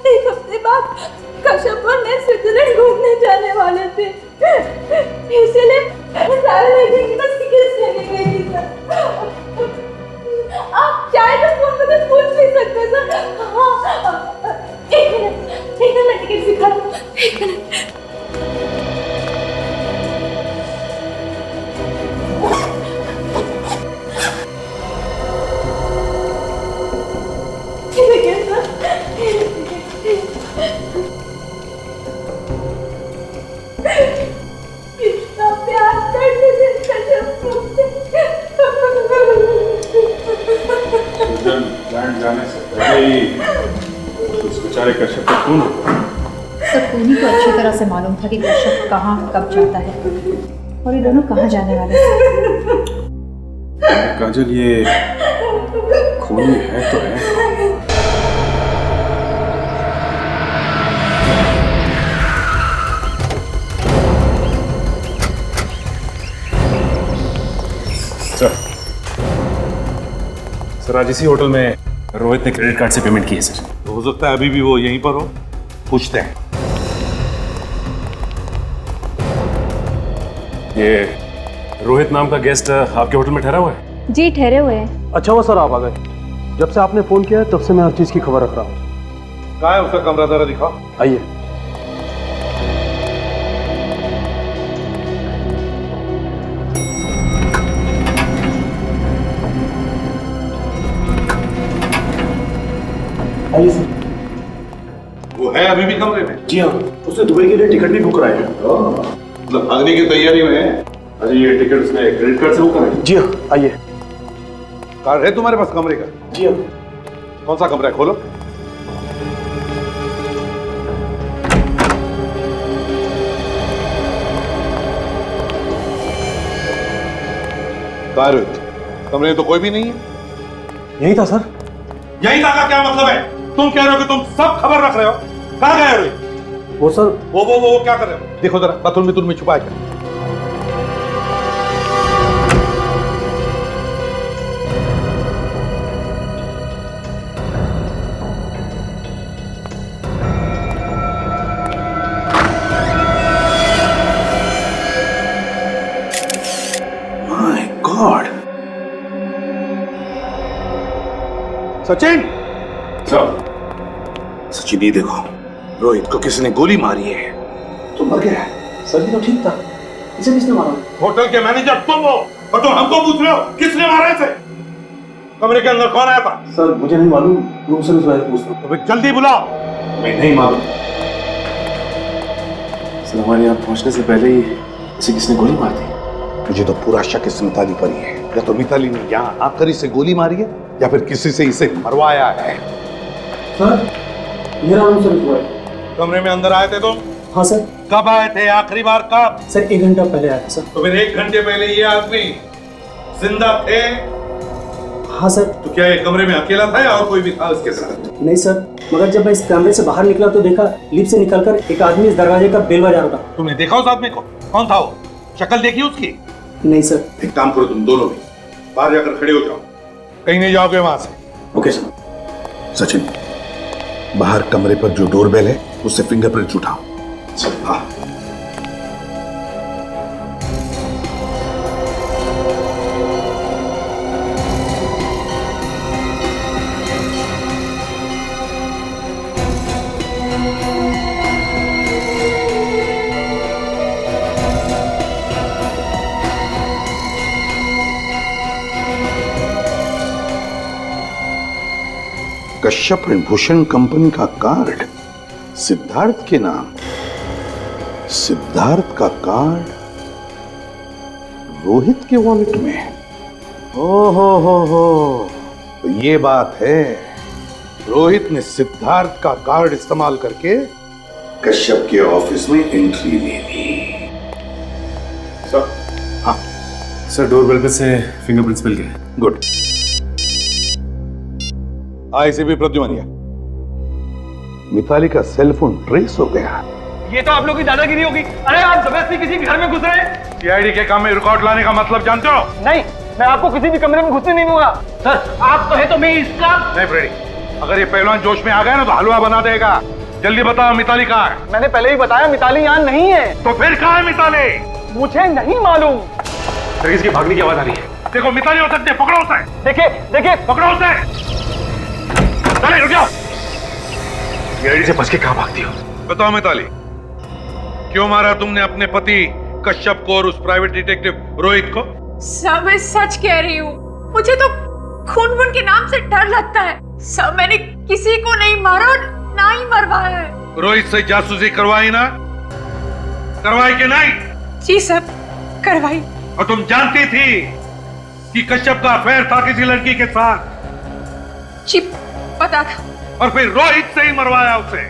एक हफ्ते बाद कश्यप और मैं स्विट्जरलैंड घूमने जाने वाले थे, इसलिए ट्रैवल एजेंट के पास टिकट लेने गई थी सर। आप चाहे तो फोन में कुछ पूछ भी सकते हैं सर। हाँ, एक मिनट मैं टिकट दिखा दूँ। एक मिनट। देखिए सर, कितना प्यार करते थे कश्यप मुझसे। स्विट्जरलैंड जाने से पहले ही उस बेचारे कश्यप का खून हो। खूनी को अच्छी तरह से मालूम था कि कश्यप कहाँ कब जाता है और ये दोनों कहाँ जाने वाले थे। काजल, ये खूनी है तो है। सर आज इसी होटल में रोहित ने क्रेडिट कार्ड से पेमेंट की है सर। तो हो सकता है अभी भी वो यहीं पर हो, पूछते हैं। ये रोहित नाम का गेस्ट आपके होटल में ठहरा हुआ है? जी ठहरे हुए हैं। अच्छा हुआ सर आप आ गए। जब से आपने फोन किया है तब से मैं हर चीज की खबर रख रहा हूँ। कहाँ है उसका कमरा? जरा दिखाओ। आइए। आइए सर। वो है अभी भी कमरे में? जी हाँ, उसने दुबई के लिए टिकट भी बुक कराया है। मतलब भागने की तैयारी में है? अरे ये टिकट उसने क्रेडिट कार्ड से बुक कराई? जी हाँ, आइए। कार्ड है तुम्हारे पास कमरे का? जी हाँ। कौन सा कमरा है? खोलो। कहाँ है रोहित? कमरे में तो कोई भी नहीं है। यही था सर। यही था का क्या मतलब है? तुम कह रहे हो कि तुम सब खबर रख रहे हो। कहाँ गए रोहित? वो सर वो क्या कर रहे हो? देखो जरा बाथरूम में छुपा क्या? My God. सचिन, सचिन ये देखो, रोहित को किसी ने गोली मारी है। तो मर गया है। सर ये तो ठीक था, इसे किसने मारा? होटल के मैनेजर तुम हो और तुम हमको पूछ रहे हो किसने मारा इसे? कमरे के अंदर कौन आया था? सर मुझे नहीं मालूम, रूम सर्विस वाले पूछ लो। तो फिर जल्दी बुलाओ। मैं नहीं मालूम। सर हमारे यहाँ पहुंचने से पहले ही इसे किसने गोली मार दी। मुझे तो पूरा शक इस मिताली पर ही है। या तो मिताली ने यहाँ आकर इसे गोली मारी है या फिर किसी से इसे मरवाया है। सर मेरा रूम सर्विस हुआ है। कमरे में अंदर आए थे तुम? हाँ सर। कब आए थे आखिरी बार? कब? सर 1 घंटा पहले आया था सर। तो फिर 1 घंटे पहले ये आदमी जिंदा थे? हाँ सर। तो क्या ये कमरे में अकेला था या और कोई भी था उसके साथ? नहीं सर, मगर जब मैं इस कमरे से बाहर निकला तो देखा लिफ्ट से निकलकर एक आदमी इस दरवाजे का बेल बजा रहा था। तुमने देखा उस आदमी को? कौन था वो? शक्ल देखी उसकी? नहीं सर। एक काम करो, तुम दोनों भी बाहर जाकर खड़े हो जाओ, कहीं नहीं जाओगे वहां से। Okay sir. सचिन, बाहर कमरे पर जो डोरबेल है उससे फिंगरप्रिंट उठाओ। हाँ। कश्यप एंड भूषण कंपनी का कार्ड सिद्धार्थ के नाम। सिद्धार्थ का कार्ड रोहित के वॉलेट में। हो तो ये बात है, रोहित ने सिद्धार्थ का कार्ड इस्तेमाल करके कश्यप के ऑफिस में एंट्री ले ली। सर, हाँ सर डोरबेल पे से फिंगरप्रिंट्स मिल गए। गुड। आईसीबी प्रद्युमनिया, मिताली का सेलफोन ट्रेस हो गया। ये तो आप लोग की दादागिरी होगी। अरे आप जबरदस्ती किसी घर में घुस रहे हैं। सीआईडी के काम में रिकॉर्ड लाने का मतलब जानते हो? नहीं, मैं आपको किसी भी कमरे में घुसने नहीं दूंगा। सर आप कहे तो मैं इसका। नहीं फ्रेडी, अगर ये पहलवान जोश में आ गया ना तो हलवा बना देगा। जल्दी बताओ मिताली कहाँ है? मैंने पहले ही बताया मिताली यहाँ नहीं है। तो फिर कहाँ है मिताली? मुझे नहीं मालूम। सर इसकी भागने की आवाज आ रही है। देखो मिताली हो सकती है, पकड़ो उसे। देखिए पकड़ो उसे। चले रुक जाओ। सीआईडी से बच के कहाँ भागती हो? बताओ मिताली, क्यों मारा तुमने अपने पति कश्यप को और उस प्राइवेट डिटेक्टिव रोहित को? सर मैं सच कह रही हूँ, मुझे तो खून के नाम से डर लगता है। सर मैंने किसी को नहीं मारा और ना ही मरवाया है। रोहित से जासूसी करवाई ना? करवाई कि नहीं? जी सर करवाई। और तुम जानती थी कि कश्यप का अफेयर था किसी लड़की के साथ? जी पता था। और फिर रोहित से ही मरवाया उसे,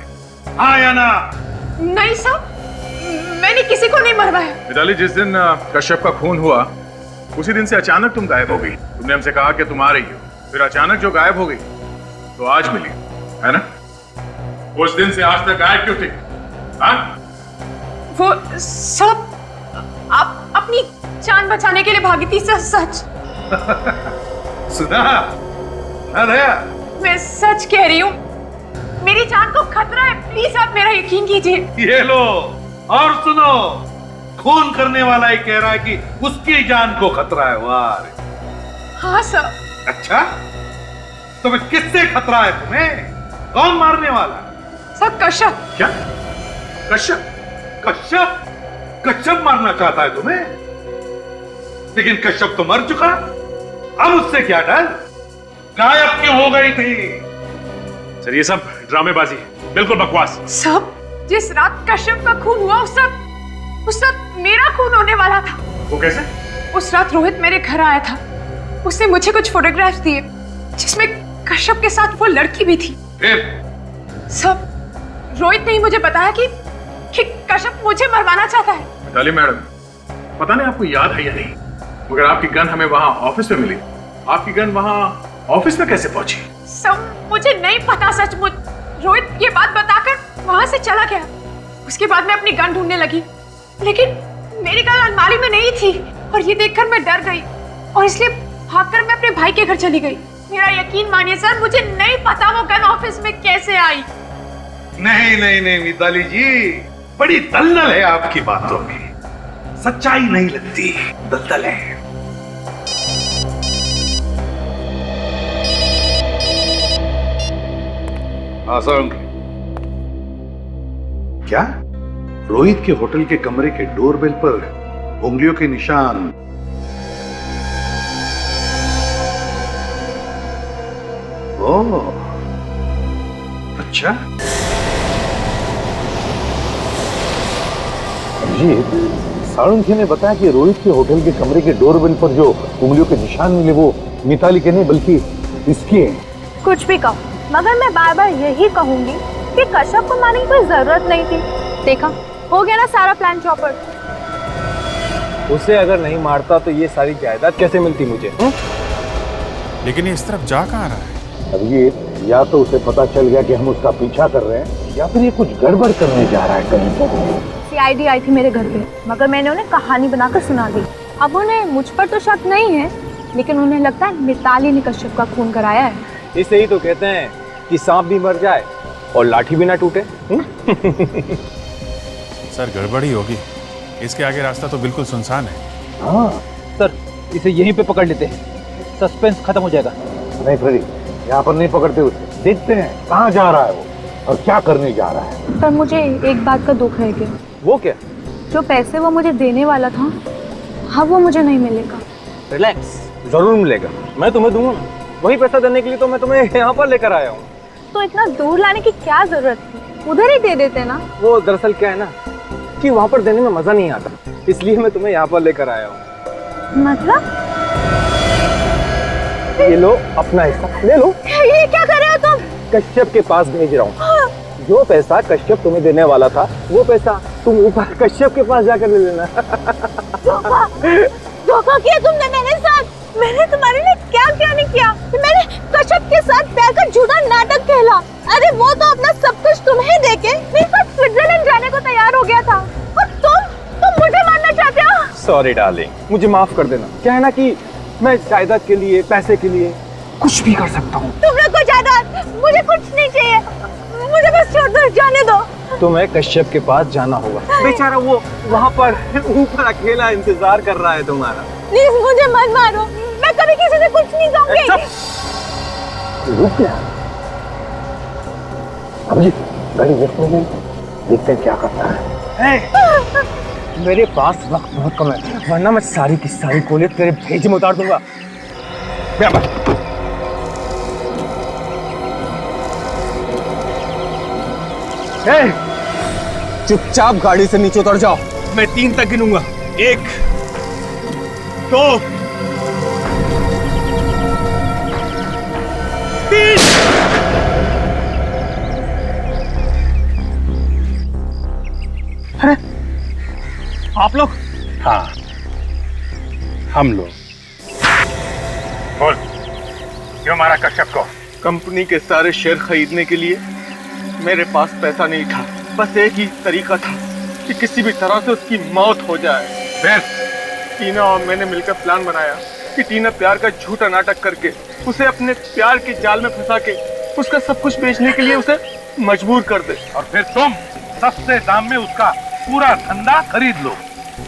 हाँ या ना? नहीं सर, मैंने किसी को नहीं मरवाया। मिताली, जिस दिन कश्यप का खून हुआ उसी दिन से अचानक तुम गायब हो गई। तुमने हमसे कहा कि तुम आ रही हो, फिर अचानक जो गायब हो गई तो आज मिली, है ना? उस दिन से आज तक गायब क्यों थी? हाँ? वो सब आप अपनी जान बचाने के लिए भागी थी सर। सच सुना ना दया? मैं सच कह रही हूँ, मेरी जान को खतरा है। प्लीज आप मेरा यकीन कीजिए। ये लो और सुनो, खून करने वाला ही कह रहा है कि उसकी जान को खतरा है। वाह। हाँ सर। अच्छा, तो फिर किससे खतरा है तुम्हें? कौन मारने वाला? सर कश्यप। क्या? कश्यप? कश्यप? कश्यप मारना चाहता है तुम्हें? लेकिन कश्यप तो मर चुका, अब उससे क्या डर? गायब क्यों हो गई थी? सर ये सब ड्रामेबाजी है, बिल्कुल बकवास। सब जिस रात कश्यप का खून हुआ उस रात मेरा खून होने वाला था। वो कैसे? उस रात रोहित मेरे घर आया था, उसने मुझे कुछ फोटोग्राफ्स दिए जिसमें कश्यप के साथ वो लड़की भी थी। फिर? सब रोहित ने ही मुझे बताया कि कश्यप मुझे मरवाना चाहता है। मिताली मैडम, पता नहीं आपको याद है या नहीं, मगर आपकी गन हमें वहां ऑफिस में मिली। आपकी गन वहां ऑफिस में कैसे पहुंची? सब मुझे नहीं पता सचमुच। रोहित ये बात बताकर वहां से चला गया। उसके बाद मैं अपनी गन ढूंढने लगी, लेकिन मेरी गन अलमारी में नहीं थी और ये देखकर मैं डर गई और इसलिए भागकर मैं अपने भाई के घर चली गई। मेरा यकीन मानिए सर, मुझे नहीं पता वो गन ऑफिस में कैसे आई। नहीं नहीं नहीं मिताली जी, बड़ी दलदल है आपकी बातों में, सच्चाई नहीं लगती, दलदल है। हाँ सर। क्या रोहित के होटल के कमरे के डोरबेल पर उंगलियों के निशान? ओह, अच्छा। जी, साळुंखे ने बताया कि रोहित के होटल के कमरे के डोरबेल पर जो उंगलियों के निशान मिले वो मिताली के नहीं बल्कि इसके हैं। कुछ भी कहो, मगर मैं बार बार यही कहूंगी कि कश्यप को मारने की कोई जरूरत नहीं थी। देखा, हो गया ना सारा प्लान चौपट। उसे अगर नहीं मारता तो ये सारी जायदाद कैसे मिलती मुझे? लेकिन ये इस तरफ जा कहाँ रहा है? अब ये या तो उसे पता चल गया कि हम उसका पीछा कर रहे हैं या फिर ये कुछ गड़बड़ करने जा रहा है कहीं पर। सीआईडी आई थी मेरे घर पे, मगर मैंने उन्हें कहानी बनाकर सुना दी। अब उन्हें मुझ पर तो शक नहीं है, लेकिन उन्हें लगता है मिताली ने कश्यप का खून कराया है। इसे ही तो कहते हैं कि सांप भी मर जाए और लाठी भी ना टूटे। सर गड़बड़ी होगी, इसके आगे रास्ता तो बिल्कुल सुनसान है। हाँ सर, इसे यहीं पे पकड़ लेते हैं, सस्पेंस खत्म हो जाएगा। नहीं फ्रेडी, यहाँ पर नहीं पकड़ते उसे, देखते हैं कहाँ जा रहा है वो और क्या करने जा रहा है। पर मुझे एक बात का दुख है कि वो क्या? जो पैसे वो मुझे देने वाला था, अब वो मुझे नहीं मिलेगा। रिलैक्स, जरूर मिलेगा, मैं तुम्हें दूंगा ना। वही पैसा देने के लिए तो मैं तुम्हें यहाँ पर लेकर आया हूँ। तो इतना दूर लाने की क्या जरूरत थी, उधर ही दे देते ना। वो दरअसल क्या है ना कि वहाँ पर देने में मजा नहीं आता, इसलिए मैं तुम्हें यहाँ पर लेकर आया हूँ। मतलब? ये लो, अपना हिस्सा ले लो। ये क्या कर रहे हो तुम? कश्यप के पास भेज रहा हूँ। जो पैसा कश्यप तुम्हें देने वाला था, वो पैसा तुम ऊपर कश्यप के पास जाकर ले लेना। धोखा किया तुमने मेरे साथ। मैंने तुम्हारे लिए क्या क्या नहीं किया। मैंने कश्यप के साथ प्यार का झूठा नाटक खेला। अरे वो तो अपना सब कुछ तुम्हें देके मेरे साथ स्विट्जरलैंड जाने को तैयार हो गया था, और तुम मुझे मारना चाहते हो। सॉरी डार्लिंग, मुझे माफ कर देना। क्या है ना कि मैं जायदाद के लिए, पैसे के लिए कुछ भी कर सकता हूँ। तुम लोग को जायदाद, मुझे कुछ नहीं चाहिए, मुझे बस छोड़ दो, जाने दो। तुम्हें कश्यप के पास जाना होगा। बेचारा वो वहाँ पर ऊपर अकेला इंतजार कर रहा है तुम्हारा। प्लीज मुझे मत मारो, मैं कभी किसी से कुछ नहीं कहूँगी। रुक गया। अब जी गाड़ी वेस्ट में गई, देखते हैं क्या करता है। मेरे पास वक्त बहुत कम है, वरना मैं सारी की सारी गोली तेरे भेजे में उतार दूंगा। चुपचाप गाड़ी से नीचे उतर जाओ, मैं 3 तक गिनूंगा। 1 2 3। अरे आप लोग? हाँ, हम लोग। बोल, क्यों मारा कश्यप को? कंपनी के सारे शेयर खरीदने के लिए मेरे पास पैसा नहीं था। बस एक ही तरीका था कि किसी भी तरह से उसकी मौत हो जाए। फिर टीना और मैंने मिलकर प्लान बनाया कि टीना प्यार का झूठा नाटक करके उसे अपने प्यार के जाल में फंसा के उसका सब कुछ बेचने के लिए उसे मजबूर कर दे। और फिर तुम सस्ते दाम में उसका पूरा धंधा खरीद लो।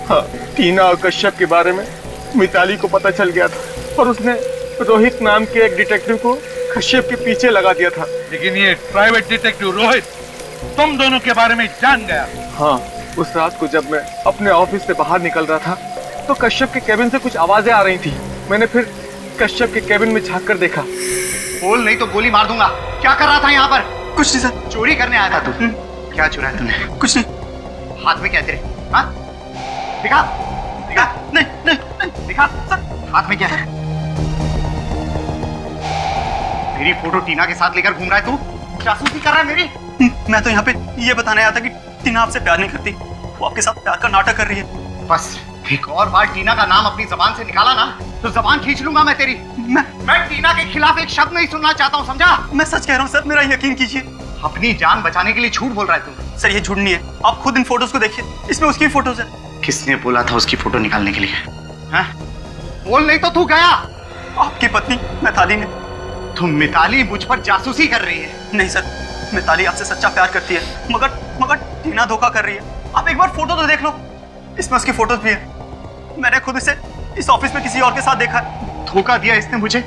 हाँ, टीना और कश्यप के बारे में मिताली को पता चल गया था और उसने रोहित नाम के एक डिटेक्टिव को कश्यप के पीछे लगा दिया था। लेकिन ये प्राइवेट डिटेक्टिव रोहित तुम दोनों के बारे में जान गया। हाँ, उस रात को जब मैं अपने ऑफिस से बाहर निकल रहा था तो कश्यप के केबिन से कुछ आवाजें आ रही थी। मैंने फिर कश्यप के केबिन में झांक कर देखा। बोल नहीं तो गोली मार दूंगा। क्या कर रहा था यहाँ पर? कुछ नहीं सर, चोरी करने आया था तू। क्या चुराया तूने? कुछ नहीं। हाथ में क्या तेरे? हाँ? दिखा, दिखा। नहीं, नहीं, नहीं, दिखा सर, हाथ में क्या है? मेरी फोटो टीना के साथ लेकर घूम रहा है तू? जासूसी कर रहा है मेरी? मैं तो यहाँ पे ये बताने आया था कि टीना आपसे प्यार नहीं करती, वो आपके साथ प्यार का नाटक कर रही है। बस एक और बार टीना का नाम अपनी जबान से निकाला ना तो जबान खींच लूंगा मैं तेरी। मैं टीना के खिलाफ एक शब्द नहीं सुनना चाहता हूँ, समझा? मैं सच कह रहा हूँ सर, मेरा यकीन कीजिए। अपनी जान बचाने के लिए झूठ बोल रहा है तुम। सर ये झूठ नहीं है, आप खुद इन फोटोज को देखिए, इसमें उसकी फोटोज है। किसने बोला था उसकी फोटो निकालने के लिए? हैं? बोल नहीं तो तू गया। आपकी पत्नी मिताली ने। तुम मिताली मुझ पर जासूसी कर रही है? नहीं सर, मिताली आपसे सच्चा प्यार करती है, मगर टीना धोखा कर रही है। आप एक बार फोटो तो देख लो, इसमें उसकी फोटोज भी है। मैंने खुद इसे इस ऑफिस में किसी और के साथ देखा है। धोखा दिया इसने मुझे,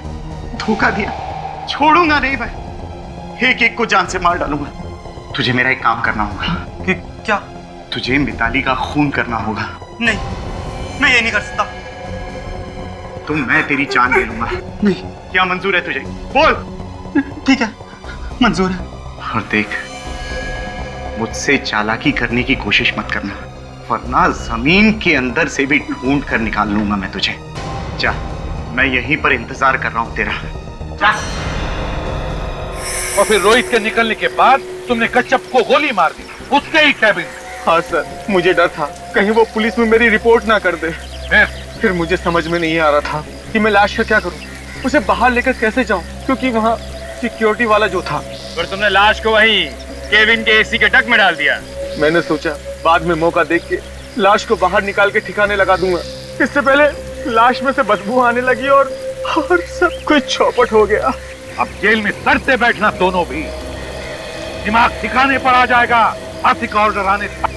धोखा दिया। छोड़ूंगा नहीं मैं, एक एक को जान से मार डालूंगा। तुझे मेरा एक काम करना होगा। कि क्या? तुझे मिताली का खून करना होगा। नहीं, मैं ये नहीं कर सकता। तुम मैं तेरी जान ले लूंगा। नहीं। क्या मंजूर है तुझे? बोल। ठीक है, मंजूर है। और देख, मुझसे चालाकी करने की कोशिश मत करना, वरना जमीन के अंदर से भी ढूंढ कर निकाल लूंगा मैं तुझे। जा, मैं यहीं पर इंतजार कर रहा हूं तेरा। जा। और फिर रोहित के निकलने के बाद तुमने कच्छप को गोली मार दी उसके ही कैबिन में। हाँ सर, मुझे डर था कहीं वो पुलिस में मेरी रिपोर्ट ना कर दे। फिर मुझे समझ में नहीं आ रहा था कि मैं लाश का क्या करूं, उसे बाहर लेकर कैसे जाऊं, क्योंकि वहाँ सिक्योरिटी वाला जो था। फिर तुमने लाश को वहीं केबिन के एसी के डक में डाल दिया। मैंने सोचा बाद में मौका देख के लाश को बाहर निकाल के ठिकाने लगा दूंगा। इससे पहले लाश में से बदबू आने लगी और सब कुछ चौपट हो गया। अब जेल में डरते बैठना दोनों भी, दिमाग ठिकाने पर आ जाएगा आर्थिक ऑर्डर आने तक।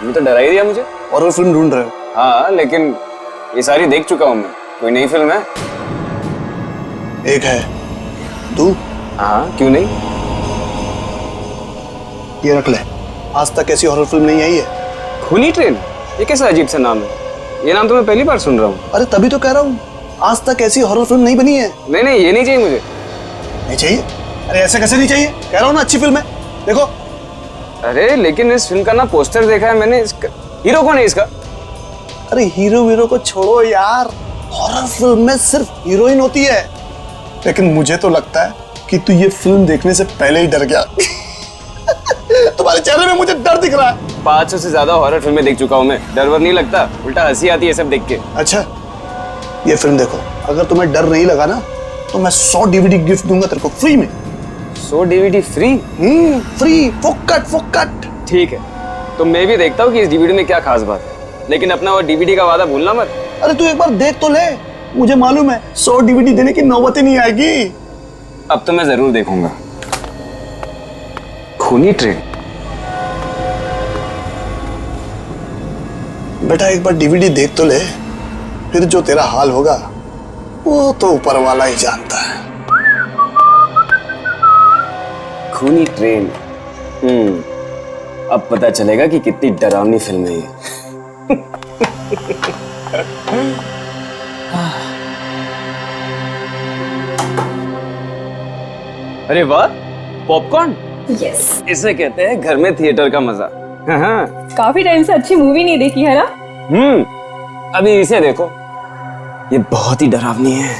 ये तो डरा ही दिया मुझे। और फिल्म ढूंढ रहे हो? हाँ, लेकिन ये सारी देख चुका हूँ मैं। कोई नई फिल्म है? एक है, तू? हाँ, क्यों नहीं? ये रख ले, आज तक ऐसी हॉरर फिल्म नहीं आई है। खूनी ट्रेन? ये कैसा अजीब सा नाम है? ये नाम तो मैं पहली बार सुन रहा हूँ। अरे तभी तो कह रहा हूँ, आज तक ऐसी हॉरर फिल्म नहीं बनी है। नहीं, ये नहीं चाहिए मुझे। नहीं चाहिए? अरे ऐसे कैसे नहीं चाहिए? कह रहा हूँ ना, अच्छी फिल्म है, देखो। अरे लेकिन इस फिल्म का ना पोस्टर देखा है मैंने। इसका हीरो कौन है इसका? अरे हीरो को छोड़ो यार, हॉरर फिल्म में सिर्फ हीरोइन होती है। लेकिन मुझे तो लगता है कि तू ये फिल्म देखने से पहले ही डर गया। तुम्हारे चेहरे में मुझे डर दिख रहा है। 500 से ज्यादा हॉरर फिल्में देख चुका हूँ मैं। डर वर नहीं लगता, उल्टा हंसी आती है सब देख के। अच्छा, ये फिल्म देखो, अगर तुम्हें डर नहीं लगा ना तो मैं 100 DVD गिफ्ट दूंगा तेरे को फ्री में। 100 DVD फ्री? फ्री, फुक्कट। ठीक है, तो मैं भी देखता हूँ कि इस DVD में क्या खास बात है, लेकिन अपना वो DVD का वादा भूलना मत। अरे तू एक बार देख तो ले, मुझे मालूम है 100 DVD देने की नौबत ही नहीं आएगी। अब तो मैं जरूर देखूंगा। खूनी ट्रेन? बेटा एक बार DVD देख तो ले, फिर जो तेरा हाल होगा वो तो ऊपर वाला ही जानता है। खूनी ट्रेन? अब पता चलेगा कि कितनी डरावनी फिल्म है ये। अरे वाह, पॉपकॉर्न? यस, इसे कहते हैं घर में थिएटर का मजा। हाँ। काफी टाइम से अच्छी मूवी नहीं देखी है ना? अभी इसे देखो, ये बहुत ही डरावनी है।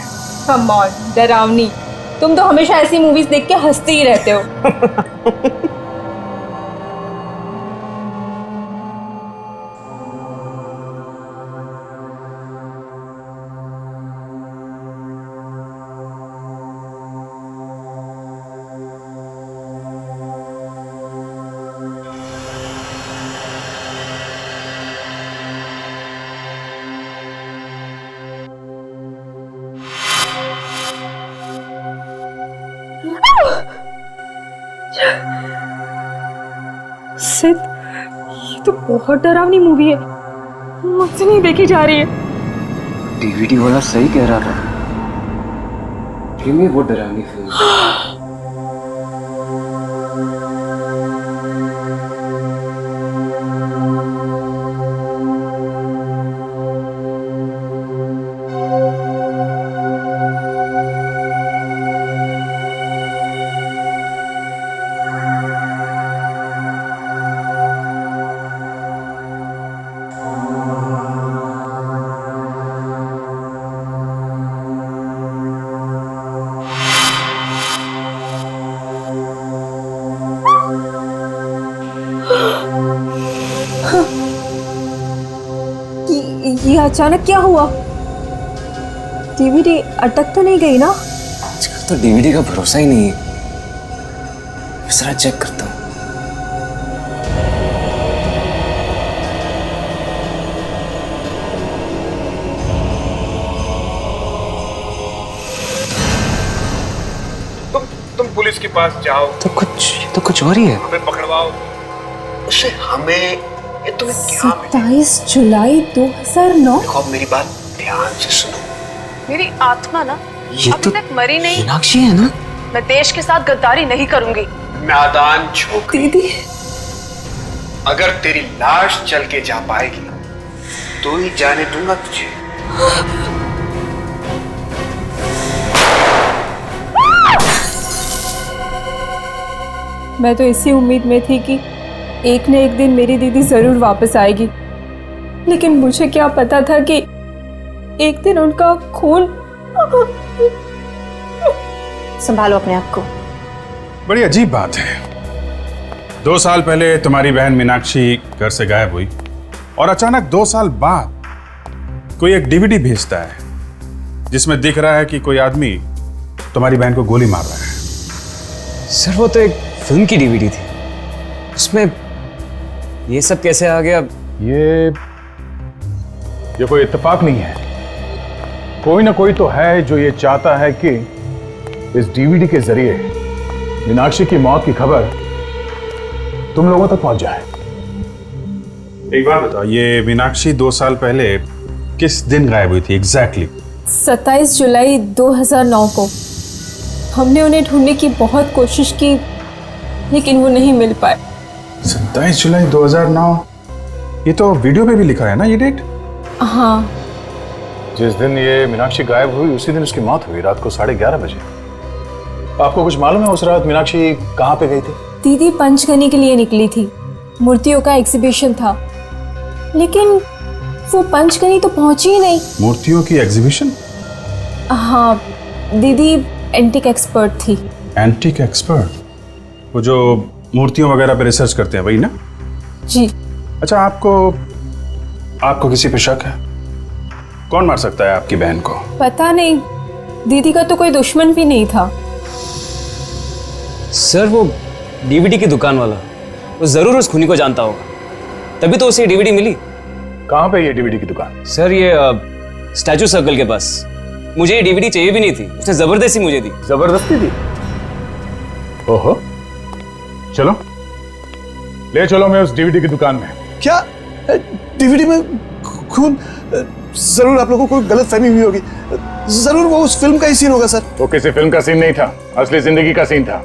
कम ऑन, डरावनी? तुम तो हमेशा ऐसी मूवीज देख के हंसते ही रहते हो। सिद्ध, ये तो बहुत डरावनी मूवी है, मुझसे नहीं देखी जा रही है। DVD वाला सही कह रहा था, फिल्म में बहुत डरावनी फिल्म। ये अचानक क्या हुआ? डीवीडी अटक तो नहीं गई ना? आजकल तो डीवीडी का भरोसा ही नहीं है। जरा चेक करता हूँ। तुम पुलिस के पास जाओ। तो कुछ और ही है। हमें पकड़वाओ। उसे हमें ये तुम्हें क्या 27 जुलाई 2009। देखो मेरी बात ध्यान से सुनो। मेरी आत्मा ना ये अभी तक मरी नहीं। मीनाक्षी है ना? मैं देश के साथ गद्दारी नहीं करूंगी। नादान छोकरी, दीदी अगर तेरी लाश चल के जा पाएगी तो ही जाने दूंगा तुझे। मैं तो इसी उम्मीद में थी कि एक न एक दिन मेरी दीदी जरूर वापस आएगी, लेकिन मुझे क्या पता था कि एक दिन उनका खून। संभालो अपने आप को। बड़ी अजीब बात है। 2 साल पहले तुम्हारी बहन मीनाक्षी घर से गायब हुई और अचानक 2 साल बाद कोई एक डीवीडी भेजता है जिसमें दिख रहा है कि कोई आदमी तुम्हारी बहन को गोली मार रहा है। सर वो तो एक फिल्म की डीवीडी थी, उसमें ये सब कैसे आ गया? ये कोई इत्तेफाक नहीं है। कोई ना कोई तो है जो ये चाहता है कि इस डीवीडी के जरिए मीनाक्षी की मौत की खबर तुम लोगों तक पहुंच जाए। एक बात बताओ, ये मीनाक्षी 2 साल पहले किस दिन गायब हुई थी एग्जैक्टली? 27 जुलाई 2009 को। हमने उन्हें ढूंढने की बहुत कोशिश की, लेकिन वो नहीं मिल पाए। 27 जुलाई 2009, ये तो वीडियो पे भी लिखा है ना ये डेट? हाँ। जिस दिन ये मीनाक्षी गायब हुई उसी दिन उसकी मौत हुई, रात को 11:30 बजे। आपको कुछ मालूम है उस रात मीनाक्षी कहाँ पे गई थी? दीदी पंचगनी के लिए निकली थी, मूर्तियों का एग्जीबिशन था, लेकिन वो पंचगनी तो पहुंची ही नहीं। मूर्तियों की एग्जीबिशन? हाँ, दीदी एंटीक एक्सपर्ट थी। Antique expert? वो जो मूर्तियों वगैरह पे रिसर्च करते हैं वही ना? जी। अच्छा, आपको किसी पे शक है? कौन मार सकता है आपकी बहन को? पता नहीं, दीदी का तो कोई दुश्मन भी नहीं था। सर वो डीवीडी की दुकान वाला, वो जरूर उस खूनी को जानता होगा, तभी तो उसे डीवीडी मिली। कहाँ पे ये डीवीडी की दुकान? सर ये स्टैचू सर्कल के पास। मुझे ये डीवीडी चाहिए भी नहीं थी, उसने जबरदस्ती मुझे दी। जबरदस्ती दी? ओहो, चलो ले चलो मैं उस डीवीडी की दुकान में। क्या डीवीडी में खून? जरूर आप लोगों को कोई गलत फहमी हुई होगी। जरूर वो उस फिल्म का ही सीन होगा सर। वो किसी फिल्म का सीन नहीं था, असली जिंदगी का सीन था।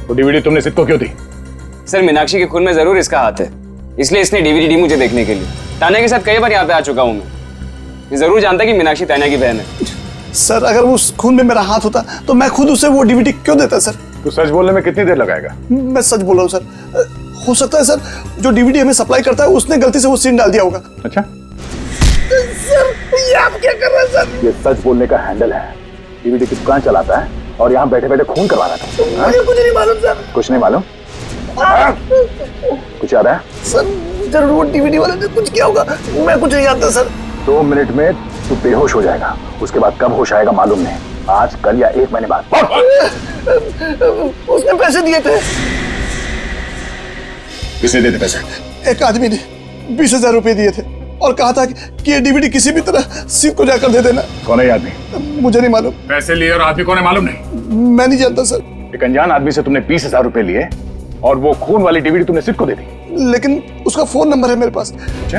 तो डीवीडी तुमने सिद्ध को क्यों दी? सर मीनाक्षी के खून में जरूर इसका हाथ है, इसलिए इसने डीवीडी दी मुझे देखने के लिए। तान्या के साथ कई बार यहाँ पे आ चुका हूँ मैं, ये जरूर जानता कि मीनाक्षी तान्या की बहन है। सर अगर उस खून में मेरा हाथ होता तो मैं खुद उसे वो डीवीडी क्यों देता सर? तो सच बोलने में कितनी देर लगाएगा? मैं सच बोल रहा हूँ सर। हो सकता है सर जो डीवीडी हमें सप्लाई करता है उसने गलती से वो सीन डाल दिया होगा। अच्छा सर ये आप क्या कर रहे हैं सर? ये सच बोलने का हैंडल है। डीवीडी की दुकान चलाता है और यहाँ बैठे बैठे खून करवा रहा था। मुझे कुछ नहीं मालूम सर। कुछ नहीं मालूम? कुछ याद है? सर जरूर वो डीवीडी वाले ने कुछ किया होगा, मैं कुछ नहीं जानता सर। 2 मिनट में तू बेहोश हो जाएगा, उसके बाद कब होश आएगा मालूम नहीं, आज कल या 1 महीने बाद। उसने पैसे दिए थे। किसने दिए थे पैसे? एक आदमी ने 20,000 रुपए दिए थे और कहा था कि ये डीवीडी किसी भी तरह सीट को जाकर दे देना। कौन है आदमी? मुझे नहीं मालूम। पैसे लिए और आदमी कौन है मालूम नहीं? मैं नहीं जानता सर। एक अनजान आदमी से तुमने 20,000 रुपए लिए और वो खून वाली डीवीडी तुमने सिद्ध को दे दी। लेकिन उसका फोन नंबर है मेरे पास। अच्छा,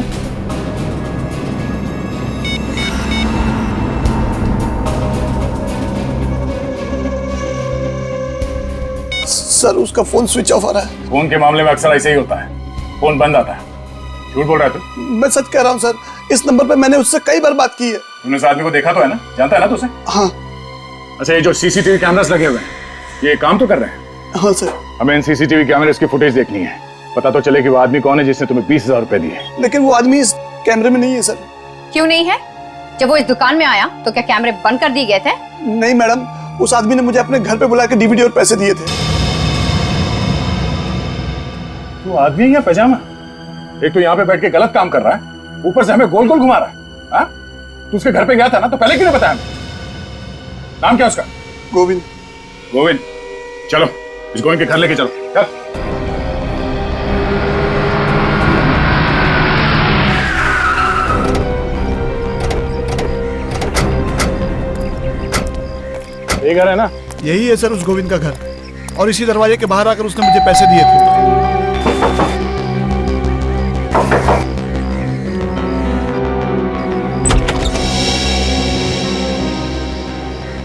सर उसका फोन स्विच ऑफ आ रहा है। फोन के मामले में अक्सर ऐसे ही होता है, फोन बंद आता है। झूठ बोल रहा है तू? मैं सच कह रहा हूँ सर, इस नंबर पे मैंने उससे कई बार बात की है। तूने उस आदमी को देखा तो है ना? जानता है ना तू उसे? हाँ। अच्छा, ये जो सीसीटीवी कैमरास लगे हुए हैं ये काम तो कर रहे हैं? हाँ सर। हमें इन सीसीटीवी कैमरेस की फुटेज देखनी है, पता तो चले कि वो आदमी कौन है जिसने तुम्हें 20,000 रुपए दिए। लेकिन वो आदमी इस कैमरे में नहीं है सर। क्यों नहीं है? जब वो इस दुकान में आया तो क्या कैमरे बंद कर दिए गए थे? नहीं मैडम, उस आदमी ने मुझे अपने घर पे बुला के डीवीडी और पैसे दिए थे। वो आदमी या पैजामा? एक तो यहाँ पे बैठ के गलत काम कर रहा है, ऊपर से हमें गोल गोल घुमा रहा है। हाँ? तू उसके घर पे गया था ना, तो पहले क्यों नहीं बताया? नाम क्या उसका? गोविंद। गोविंद, चलो इस गोविंद के घर लेके चलो। चल। ये घर है ना? यही है सर उस गोविंद का घर, और इसी दरवाजे के बाहर आकर उसने मुझे पैसे दिए थे।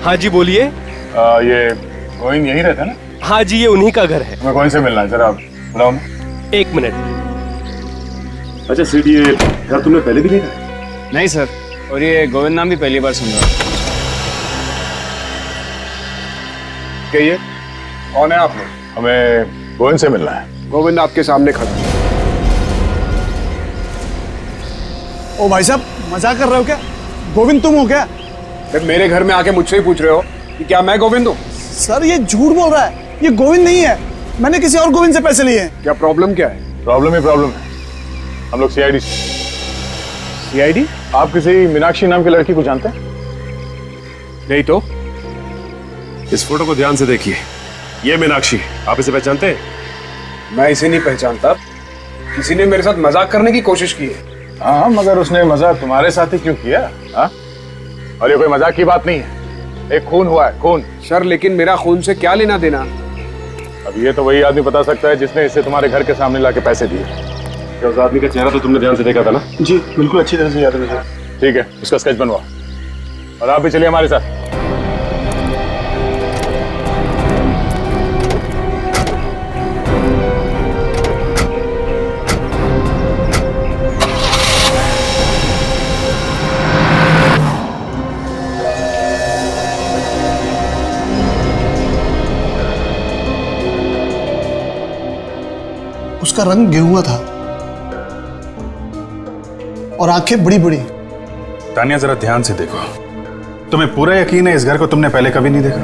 हाँ जी बोलिए। ये गोविंद यही रहता है ना? हाँ जी, ये उन्हीं का घर है। हमें गोविंद से मिलना है, जरा बुलाओ ना। 1 मिनट। अच्छा सीट, ये घर तुमने पहले भी देखा है? नहीं सर, और ये गोविंद नाम भी पहली बार सुन रहा हूँ। कहिए, कौन है आप लोग? हमें गोविंद से मिलना है। गोविंद आपके सामने खड़ा है। ओ भाई साहब, मजाक कर रहे हो क्या? गोविंद तुम हो क्या? मेरे घर में आके मुझसे ही पूछ रहे हो कि क्या मैं गोविंद हूँ? सर ये झूठ बोल रहा है, ये गोविंद नहीं है। मैंने किसी और गोविंद से पैसे लिए हैं। क्या प्रॉब्लम क्या है? प्रॉब्लम ही प्रॉब्लम है। हम लोग सीआईडी से। सीआईडी? आप किसी मीनाक्षी नाम की लड़की को जानते हैं? नहीं तो। इस फोटो को ध्यान से देखिए, ये मीनाक्षी, आप इसे पहचानते हैं? मैं इसे नहीं पहचानता। किसी ने मेरे साथ मजाक करने की कोशिश की है। हाँ, मगर उसने मजाक तुम्हारे साथ ही क्यों किया? हाँ? और ये कोई मजाक की बात नहीं है, एक खून हुआ है, खून। सर लेकिन मेरा खून से क्या लेना देना? अब ये तो वही आदमी बता सकता है जिसने इसे तुम्हारे घर के सामने लाके पैसे दिए। उस आदमी का चेहरा तो तुमने ध्यान से देखा था ना? जी बिल्कुल, अच्छी तरह से याद है। ठीक है, उसका स्केच बनवाओ और आप भी चलिए हमारे साथ। उसका रंग गेहुआ था और आंखें बड़ी बड़ी। तानिया जरा ध्यान से देखो, तुम्हें पूरा यकीन है इस घर को तुमने पहले कभी नहीं देखा?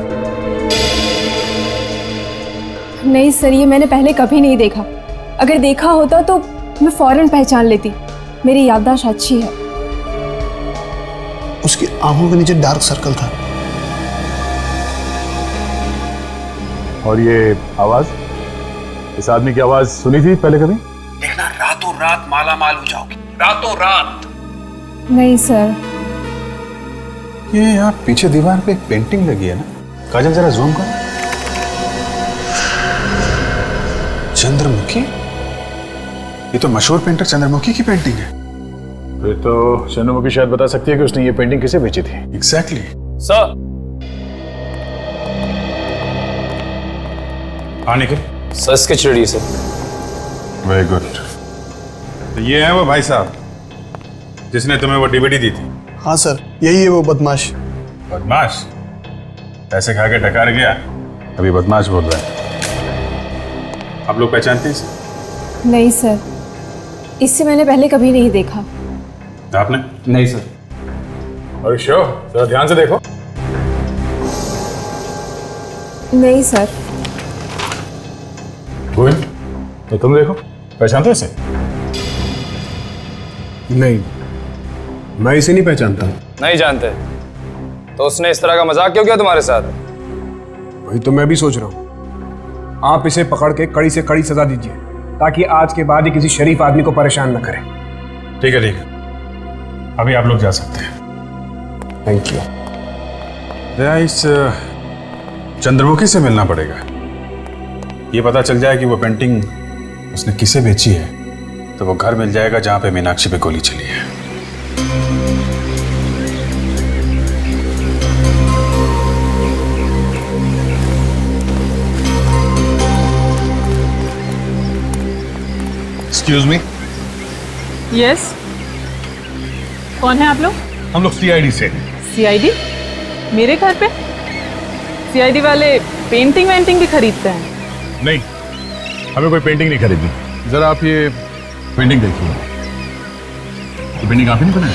नहीं सर, ये मैंने पहले कभी नहीं देखा। अगर देखा होता तो मैं फौरन पहचान लेती। मेरी याददाश्त अच्छी है। उसकी आंखों के नीचे डार्क सर्कल था। और ये आवाज, इस आदमी की आवाज सुनी थी पहले कभी? देखना रातों रात माला माल हो जाओगी, रातों रात। नहीं सर। ये यहाँ पीछे दीवार पे एक पेंटिंग लगी है ना? काजल जरा जूम करो। चंद्रमुखी? ये तो मशहूर पेंटर चंद्रमुखी की पेंटिंग है। फिर तो चंद्रमुखी शायद बता सकती है कि उसने ये पेंटिंग किसे बेची थी। एग्जैक्टली। सर। हाँ निखिल। सर स्केच रेडी है सर। Very good. तो ये है वो भाई साहब जिसने तुम्हें वो डीवीडी दी थी? हाँ सर, यही है वो बदमाश। बदमाश? पैसे खा के टकार गया, अभी बदमाश बोल रहा है। आप लोग पहचानते हैं इसे? नहीं सर, इससे मैंने पहले कभी नहीं देखा। आपने? नहीं सर। और श्योर, जरा ध्यान से देखो। नहीं सर। गोविंद, तो तुम देखो, पहचानते हो इसे? नहीं, मैं इसे नहीं पहचानता। नहीं जानते? तो उसने इस तरह का मजाक क्यों किया तुम्हारे साथ? वही तो मैं भी सोच रहा हूँ। आप इसे पकड़ के कड़ी से कड़ी सजा दीजिए ताकि आज के बाद ही किसी शरीफ आदमी को परेशान न करे। ठीक है, अभी आप लोग जा सकते हैं। Thank you. दया, इस चंद्रमुखी से मिलना पड़ेगा। ये पता चल जाए कि वो पेंटिंग उसने किसे बेची है तो वो घर मिल जाएगा जहां पे मीनाक्षी पे गोली चली है। Excuse me. यस, कौन है आप लोग? हम लोग सीआईडी से। सीआईडी? मेरे घर पे? सीआईडी वाले पेंटिंग वेंटिंग भी खरीदते हैं? नहीं, हमें कोई पेंटिंग नहीं खरीदनी। जरा आप ये पेंटिंग देखिए। ये पेंटिंग आप ही ने बनाई?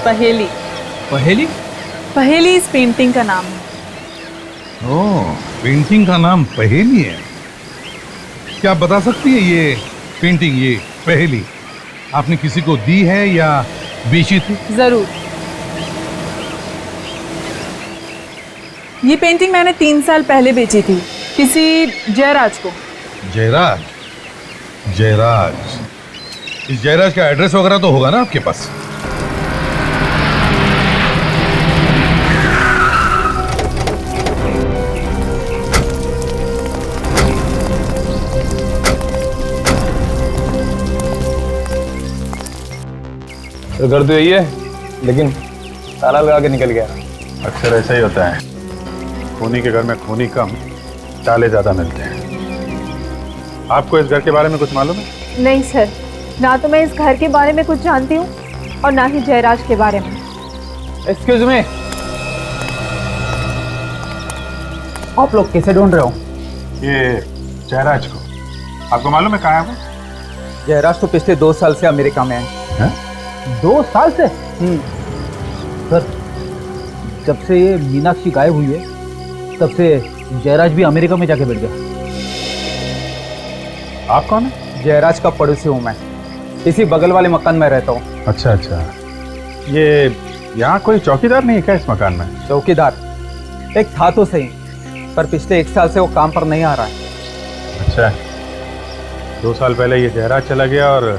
पहेली। पहेली? पहेली इस पेंटिंग का नाम है। ओह, पेंटिंग का नाम पहेली है। क्या आप बता सकती है ये पेंटिंग, ये पहेली आपने किसी को दी है या बेची थी? जरूर। ये पेंटिंग मैंने 3 साल पहले बेची थी किसी जयराज को। जयराज? जयराज, इस जयराज का एड्रेस वगैरह तो होगा ना आपके पास? तो घर तो यही है, लेकिन ताला लगा के निकल गया। अक्सर ऐसा ही होता है, खूनी के घर में खूनी कम, ताले ज्यादा मिलते हैं। आपको इस घर के बारे में कुछ मालूम है? नहीं सर, ना तो मैं इस घर के बारे में कुछ जानती हूँ और ना ही जयराज के बारे में। एक्सक्यूज मी, आप लोग कैसे ढूंढ रहे हो? ये जयराज को आपको मालूम है कहाँ है वो? जयराज तो पिछले 2 साल से अमेरिका में है। 2 साल से? सर, जब से ये मीनाक्षी गायब हुई है तब से जयराज भी अमेरिका में जाके बैठ गया। आप कौन है? जयराज का पड़ोसी हूँ मैं, इसी बगल वाले मकान में रहता हूँ। अच्छा अच्छा, ये यहाँ कोई चौकीदार नहीं है क्या इस मकान में? चौकीदार एक था तो सही, पर पिछले 1 साल से वो काम पर नहीं आ रहा है। अच्छा, 2 साल पहले ये जयराज चला गया और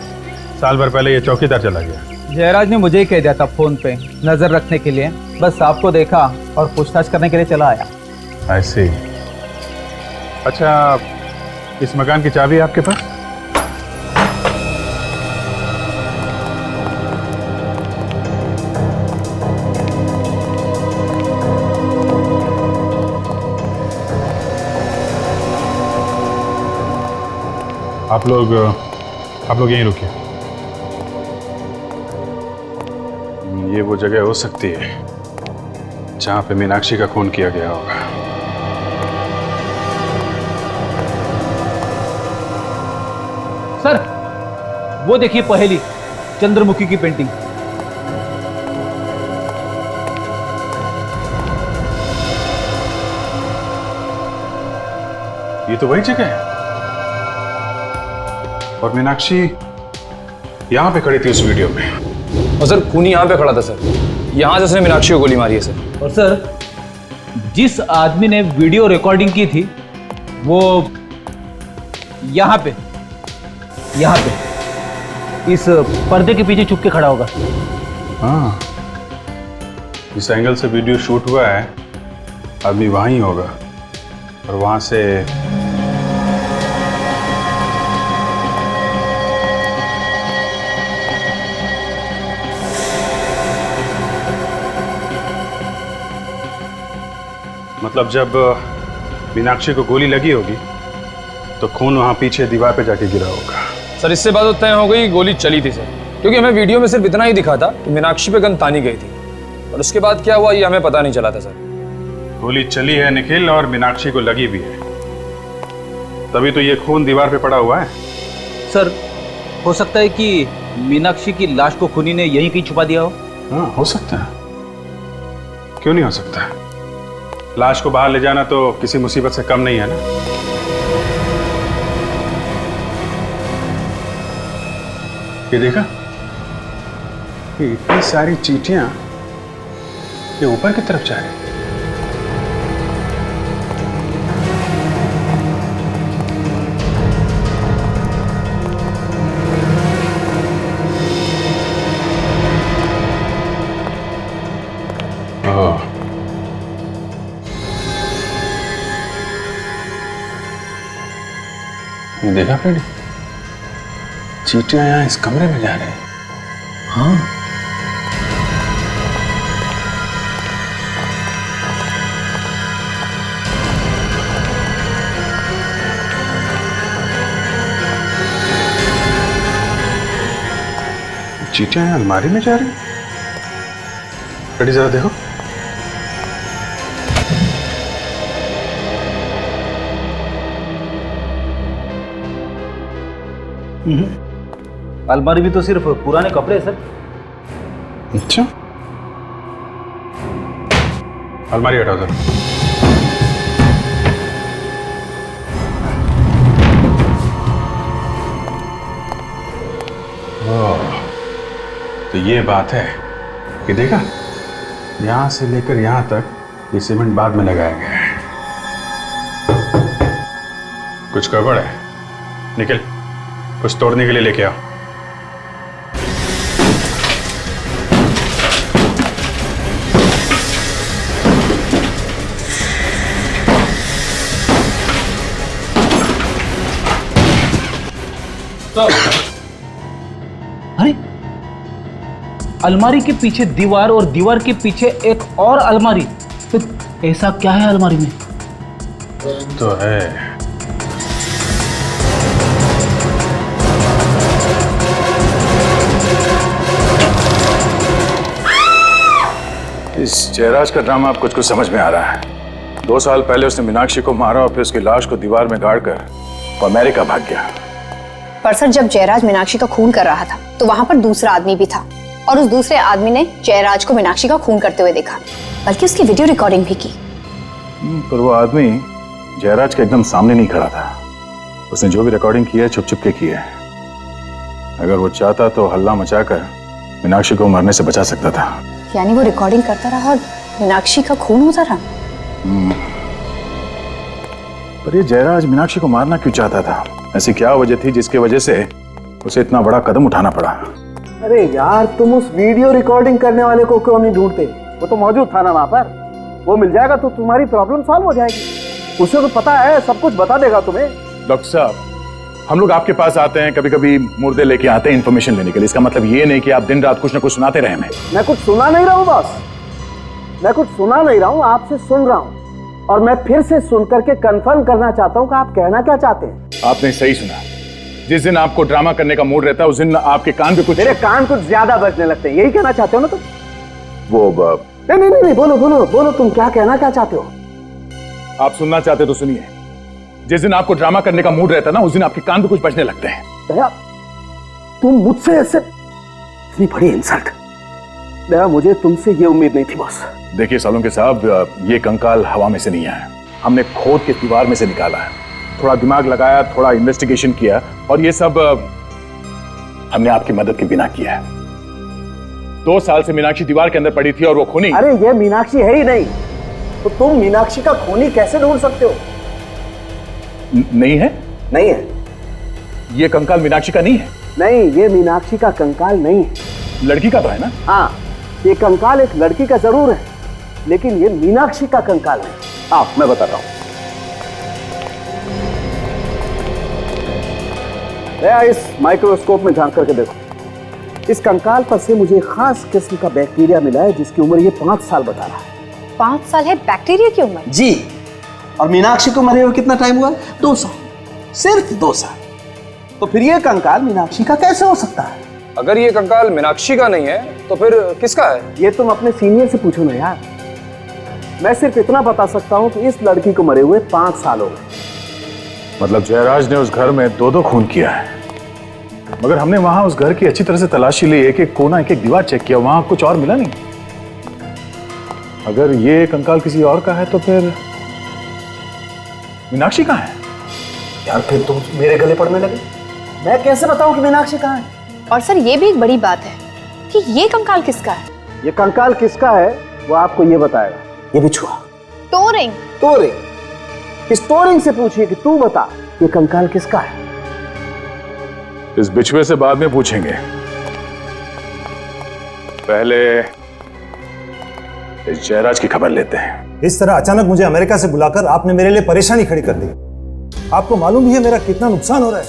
साल भर पहले ये चौकीदार चला गया। जयराज ने मुझे ही कह दिया था फोन पे नजर रखने के लिए, बस आपको देखा और पूछताछ करने के लिए चला आया। ऐसे? अच्छा, इस मकान की चाबी है आपके पास? आप लोग यहीं रुकिए। ये वो जगह हो सकती है जहां पे मीनाक्षी का खून किया गया होगा। सर, वो देखिए पहेली, चंद्रमुखी की पेंटिंग। ये तो वही जगह है और मीनाक्षी यहां पे खड़ी थी उस वीडियो में। और सर, खूनी यहाँ पे खड़ा था सर, यहाँ से उसने मीनाक्षी को गोली मारी है सर। और सर, जिस आदमी ने वीडियो रिकॉर्डिंग की थी वो यहाँ पे इस पर्दे के पीछे छुप के खड़ा होगा। हाँ, इस एंगल से वीडियो शूट हुआ है, आदमी वहीं होगा और वहां से मतलब जब मीनाक्षी को गोली लगी होगी तो खून वहां पीछे दीवार पे जाके गिरा होगा। सर, इससे बात तो तय हो गई गोली चली थी सर, क्योंकि हमें वीडियो में सिर्फ इतना ही दिखा था कि मीनाक्षी पे गन तानी गई थी और उसके बाद क्या हुआ ये हमें पता नहीं चला था सर। गोली चली है निखिल और मीनाक्षी को लगी भी है, तभी तो ये खून दीवार पे पड़ा हुआ है। सर, हो सकता है कि मीनाक्षी की लाश को खूनी ने यहीं कहीं छुपा दिया हो। हाँ, हो सकता है, क्यों नहीं हो सकता। लाश को बाहर ले जाना तो किसी मुसीबत से कम नहीं है ना। ये देखा, ये इतनी सारी चींटियां ये ऊपर की तरफ जा रही हैं। ये देखा फ्रेंड, चींटियां यहाँ इस कमरे में जा रहे हैं। हाँ, चींटियां यहाँ अलमारी में जा रही हैं। कड़ी जरा देखो। अलमारी भी तो सिर्फ पुराने कपड़े हैं सर। अच्छा, अलमारी हटाओ सर। तो ये बात है कि देखा, यहां से लेकर यहां तक ये सीमेंट बाद में लगाया गया है। कुछ गड़बड़ है। निकल, कुछ तोड़ने के लिए लेके आओ। अरे अलमारी के पीछे दीवार और दीवार के पीछे एक और अलमारी, तो ऐसा क्या है अलमारी में? तो है इस जयराज का ड्रामा अब कुछ कुछ समझ में आ रहा है। 2 साल पहले उसने मीनाक्षी को मारा और फिर उसकी लाश को दीवार में गाड़कर वो अमेरिका भाग गया। पर सर, जब जयराज मीनाक्षी का खून कर रहा था तो वहां पर दूसरा आदमी भी था और उस दूसरे आदमी ने जयराज को मीनाक्षी का खून करते हुए देखा, बल्कि उसकी वीडियो रिकॉर्डिंग भी की। पर वो आदमी जयराज के एकदम सामने नहीं खड़ा था। उसने जो भी रिकॉर्डिंग की है छुप छुप के की है। अगर वो चाहता तो हल्ला मचाकर मीनाक्षी को मरने से बचा सकता था। यानी वो रिकॉर्डिंग करता रहा और मीनाक्षी का खून होता रहा। पर ये जयराज मीनाक्षी को मारना क्यों चाहता था? ऐसी क्या वजह थी जिसकी वजह से उसे इतना बड़ा कदम उठाना पड़ा? अरे यार, तुम उस वीडियो रिकॉर्डिंग करने वाले को क्यों नहीं ढूंढते? वो तो मौजूद था ना वहां पर। वो मिल जाएगा तो तुम्हारी प्रॉब्लम सॉल्व हो जाएगी। उसे तो पता है, सब कुछ बता देगा तुम्हें। डॉक्टर साहब, हम लोग आपके पास आते हैं, कभी कभी मुर्दे लेके आते हैं इन्फॉर्मेशन लेने के लिए। इसका मतलब ये नहीं कि आप दिन रात कुछ ना कुछ सुनाते रहे हमें। मैं कुछ सुना नहीं रहा हूँ बॉस, मैं कुछ सुना नहीं रहा हूँ, आपसे सुन रहा हूँ। और मैं फिर से सुन करके कंफर्म करना चाहता हूँ कि आप कहना क्या चाहते हैं। आपने सही सुना। जिस दिन आपको ड्रामा करने का मूड रहता है उस दिन आपके कान पे कुछ, मेरे कान कुछ ज्यादा बजने लगते हैं। यही कहना चाहते हो ना तुम? वो नहीं, बोलो बोलो बोलो, तुम क्या कहना क्या चाहते हो? आप सुनना चाहते तो सुनिए। जिस दिन आपको ड्रामा करने का मूड रहता है ना, उस दिन आपके कान पे कुछ बजने लगते हैं। दया, तुम मुझसे ऐसे, इतनी बड़ी इंसल्ट। दया, मुझे तुमसे ये उम्मीद नहीं थी बॉस। देखिए सालुंके साहब, ये कंकाल हवा में से नहीं आया। हमने खोद के दीवार में से निकाला है। थोड़ा दिमाग लगाया, थोड़ा इन्वेस्टिगेशन किया और ये सब हमने आपकी मदद के बिना किया है। 2 साल से मीनाक्षी दीवार के अंदर पड़ी थी और वो खूनी। अरे ये मीनाक्षी है ही नहीं, तो तुम मीनाक्षी का खूनी कैसे ढूंढ सकते हो? नहीं है? नहीं है। ये कंकाल मीनाक्षी का नहीं है? नहीं, ये मीनाक्षी का कंकाल नहीं है। लड़की का तो है ना? हाँ, ये कंकाल एक लड़की का जरूर है, लेकिन ये मीनाक्षी का कंकाल नहीं। आओ मैं बताता हूँ। इस माइक्रोस्कोप में झांक करके देखो। इस कंकाल पर से मुझे खास किस्म का बैक्टीरिया मिला है जिसकी उम्र ये 5 साल बता रहा है। 5 साल है बैक्टीरिया की उम्र? जी। और मीनाक्षी को मरे हुए कितना टाइम हुआ? 2 साल, सिर्फ 2 साल। तो फिर ये कंकाल मीनाक्षी का कैसे हो सकता है? अगर ये कंकाल मीनाक्षी का नहीं है तो फिर किसका है? ये तुम अपने सीनियर से पूछो ना यार। मैं सिर्फ इतना बता सकता हूँ कि इस लड़की को मरे हुए 5 साल हो गए। मतलब जयराज ने उस घर में 2 खून किया है। मगर हमने वहां उस घर की अच्छी तरह से तलाशी ली, एक एक कोना, एक एक दीवार चेक किया, वहां कुछ और मिला नहीं। अगर ये कंकाल किसी और का है तो फिर मीनाक्षी कहाँ है? यार फिर तुम मेरे गले पड़ने लगे। मैं कैसे बताऊं कि मीनाक्षी कहाँ है? और सर, ये भी एक बड़ी बात है कि ये कंकाल किसका है? ये कंकाल किसका है वो आपको ये बताएगा ये बिछुआ। टोरिंग। इस टोरिंग से पूछिए कि तू बता ये कंकाल किसका है। इस बिछुए से बाद में पूछेंगे, पहले इस जयराज की खबर लेते हैं। इस तरह अचानक मुझे अमेरिका से बुलाकर आपने मेरे लिए परेशानी खड़ी कर दी। आपको मालूम भी है मेरा कितना नुकसान हो रहा है।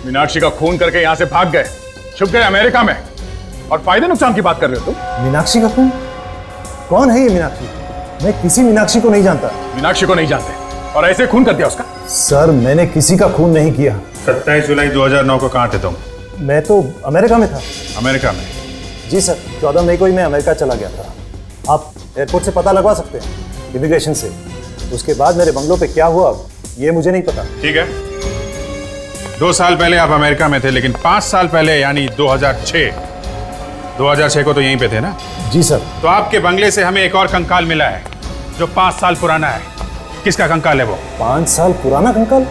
मीनाक्षी का खून करके यहां से भाग गए, छुप गए अमेरिका में, और फायदे नुकसान की बात कर रहे हो तुम? मीनाक्षी का खून? कौन है ये मीनाक्षी? मैं किसी मीनाक्षी को नहीं जानता। मीनाक्षी को नहीं जानते और ऐसे खून कर दिया उसका? सर, मैंने किसी का खून नहीं किया। 27 जुलाई 2009 को कहां थे तुम? मैं तो अमेरिका में था। अमेरिका में? जी सर, 14 मई को ही मैं अमेरिका चला गया था। आप एयरपोर्ट से पता लगवा सकते हैं, इमिग्रेशन से। उसके बाद मेरे बंगलों पे क्या हुआ ये मुझे नहीं पता। ठीक है, 2 साल पहले आप अमेरिका में थे, लेकिन 5 साल पहले यानी 2006 को तो यहीं पे थे ना? जी सर। तो आपके बंगले से हमें एक और कंकाल मिला है जो 5 साल पुराना है। किसका कंकाल है वो? 5 साल पुराना कंकाल?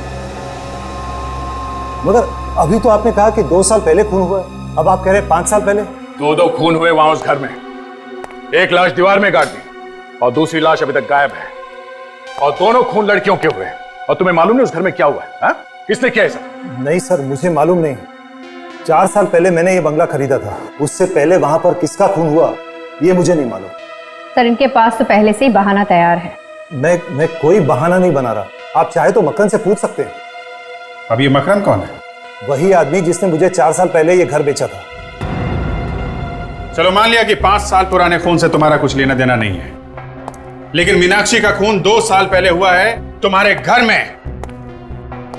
मगर अभी तो आपने कहा कि 2 साल पहले खून हुआ है, अब आप कह रहे हैं 5 साल पहले। दो खून हुए वहां उस घर में। एक लाश दीवार में गाड़ दी और दूसरी लाश अभी तक गायब है, और दोनों खून लड़कियों के हुए। और तुम्हें मालूम नहीं उस घर में क्या हुआ है? हा? किसने किया ऐसा? नहीं सर, मुझे मालूम नहीं। 4 साल पहले मैंने ये बंगला खरीदा था। उससे पहले वहां पर किसका खून हुआ ये मुझे नहीं मालूम। सर इनके पास तो पहले से ही बहाना तैयार है। मैं कोई बहाना नहीं बना रहा। आप चाहे तो मकरन से पूछ सकते हैं। अब ये मकरन कौन है? वही आदमी जिसने मुझे 4 साल पहले ये घर बेचा था। चलो मान लिया कि 5 साल पुराने खून से तुम्हारा कुछ लेना देना नहीं है, लेकिन मीनाक्षी का खून 2 साल पहले हुआ है तुम्हारे घर में।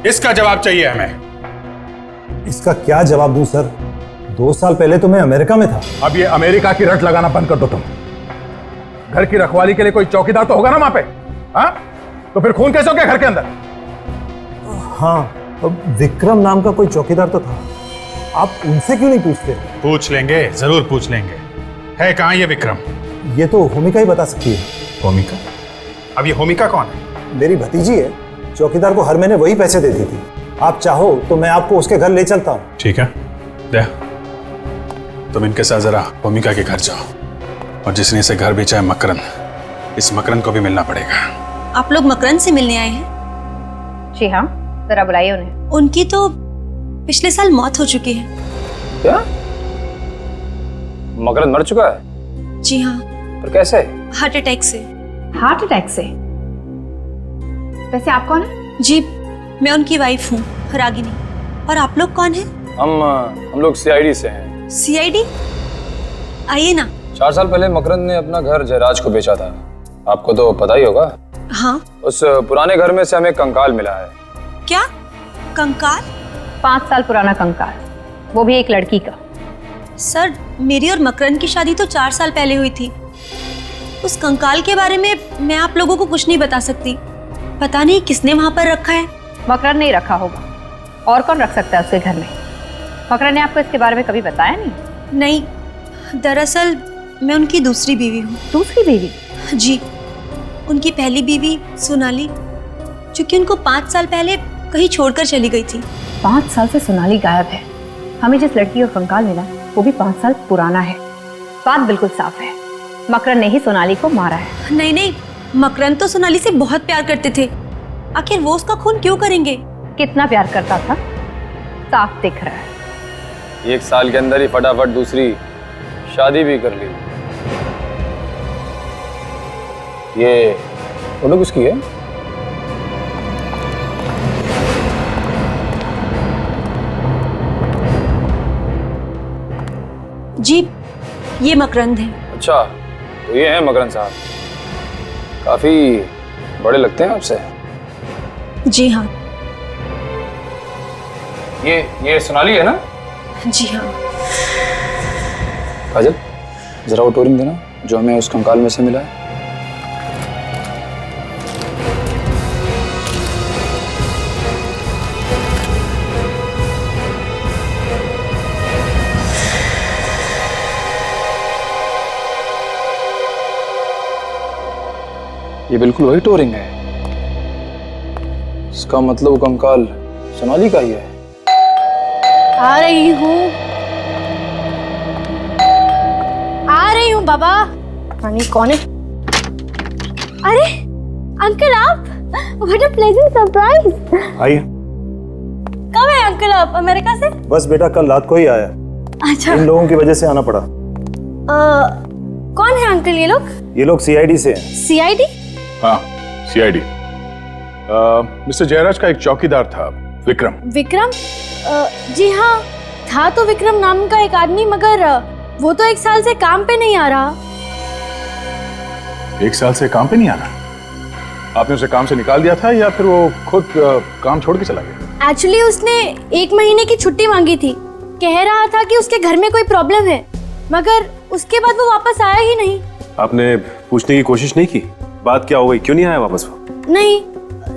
इसका जवाब चाहिए हमें। इसका क्या जवाब दूं सर? 2 साल पहले तो मैं अमेरिका में था। अब ये अमेरिका की रट लगाना बंद कर दो तुम। घर की रखवाली के लिए कोई चौकीदार तो होगा ना वहां पे? हाँ? तो फिर खून कैसे हो गया घर के अंदर? हाँ, विक्रम नाम का कोई चौकीदार तो था। आप उनसे क्यों नहीं पूछते? पूछ लेंगे, जरूर पूछ लेंगे। है कहाँ ये विक्रम? ये तो होमिका ही बता सकती है। होमिका? अब ये होमिका कौन है? मेरी भतीजी है। चौकीदार को हर महीने वही पैसे देती थी। आप चाहो तो मैं आपको उसके घर ले चलता हूँ। ठीक है, दे। तुम इनके साथ जरा होमिका के घर जाओ, और जिसने इसे घर बेचा है मकरन, इस मकरन को भी मिलना पड़ेगा। आप लोग मकरन से मिलने आए हैं? जी हाँ, जरा बुलाइए उन्हें। उनकी तो पिछले साल मौत हो चुकी है। क्या? मकरन मर चुका है? जी हाँ। पर कैसे? हार्ट अटैक से। हार्ट अटैक से? वैसे आप कौन है? जी, मैं उनकी वाइफ हूँ, रागिनी। और आप लोग कौन हैं? हम लोग सीआईडी से हैं। सीआईडी? आइए ना। 4 साल पहले मकरन ने अपना घर जयराज को बेचा था, आपको तो पता ही होगा। हाँ। उस पुराने घर में से हमें कंकाल मिला है। क्या कंकाल? 5 साल पुराना कंकाल, वो भी एक लड़की का। सर, मेरी और मकरन की शादी तो 4 साल पहले हुई थी। उस कंकाल के बारे में मैं आप लोगों को कुछ नहीं बता सकती। पता नहीं किसने वहां पर रखा है। मकरन नहीं रखा होगा, और कौन रख सकता है उसके घर में? मकरन ने आपको इसके बारे में कभी बताया नहीं? नहीं, दरअसल मैं उनकी दूसरी बीवी हूँ। दूसरी बीवी? जी, उनकी पहली बीवी सोनाली, जो कि उनको 5 साल पहले कहीं छोड़कर चली गई थी। 5 साल से सोनाली गायब है। हमें जिस लड़की का कंकाल मिला वो भी 5 साल पुराना है। बात बिल्कुल साफ है, मकरन ने ही सोनाली को मारा है। नहीं नहीं, मकरन तो सोनाली से बहुत प्यार करते थे। आखिर वो उसका खून क्यों करेंगे? कितना प्यार करता था साफ दिख रहा है। 1 साल के अंदर ही फटाफट दूसरी शादी भी कर ली। ये फोटो किसकी है? जी, ये मकरंद है। अच्छा, तो ये है मकरन साहब। काफी बड़े लगते हैं आपसे। जी हाँ। ये सोनाली है ना? जी हाँ। काजल, जरा वो टोरिंग देना जो हमें उस कंकाल में से मिला है। ये बिल्कुल वही टोरिंग है। इसका मतलब वो कंकाल सोनाली का ही है। आ रही हूँ बाबा। रानी कौन है? अरे अंकल आप, व्हाट अ प्लेजेंट सरप्राइज। आइए। कब है अंकल आप अमेरिका से? बस बेटा कल रात को ही आया। अच्छा। इन लोगों की वजह से आना पड़ा। कौन है अंकल ये लोग? ये लोग सीआईडी से हैं। सीआईडी? हाँ, सीआईडी। मिस्टर जयराज का एक चौकीदार था, विक्रम। विक्रम? जी हाँ, था तो विक्रम नाम का एक आदमी, मगर वो तो 1 साल से काम पे नहीं आ रहा। 1 साल से काम पे नहीं आ रहा? आपने उसे काम से निकाल दिया था या फिर वो खुद काम छोड़ के चला गया? एक्चुअली उसने 1 महीने की छुट्टी मांगी थी। कह रहा था कि उसके घर में कोई प्रॉब्लम है, मगर उसके बाद वो वापस आया ही नहीं। आपने पूछने की कोशिश नहीं की बात क्या हो गई, क्यों नहीं आया वापस वो? नहीं,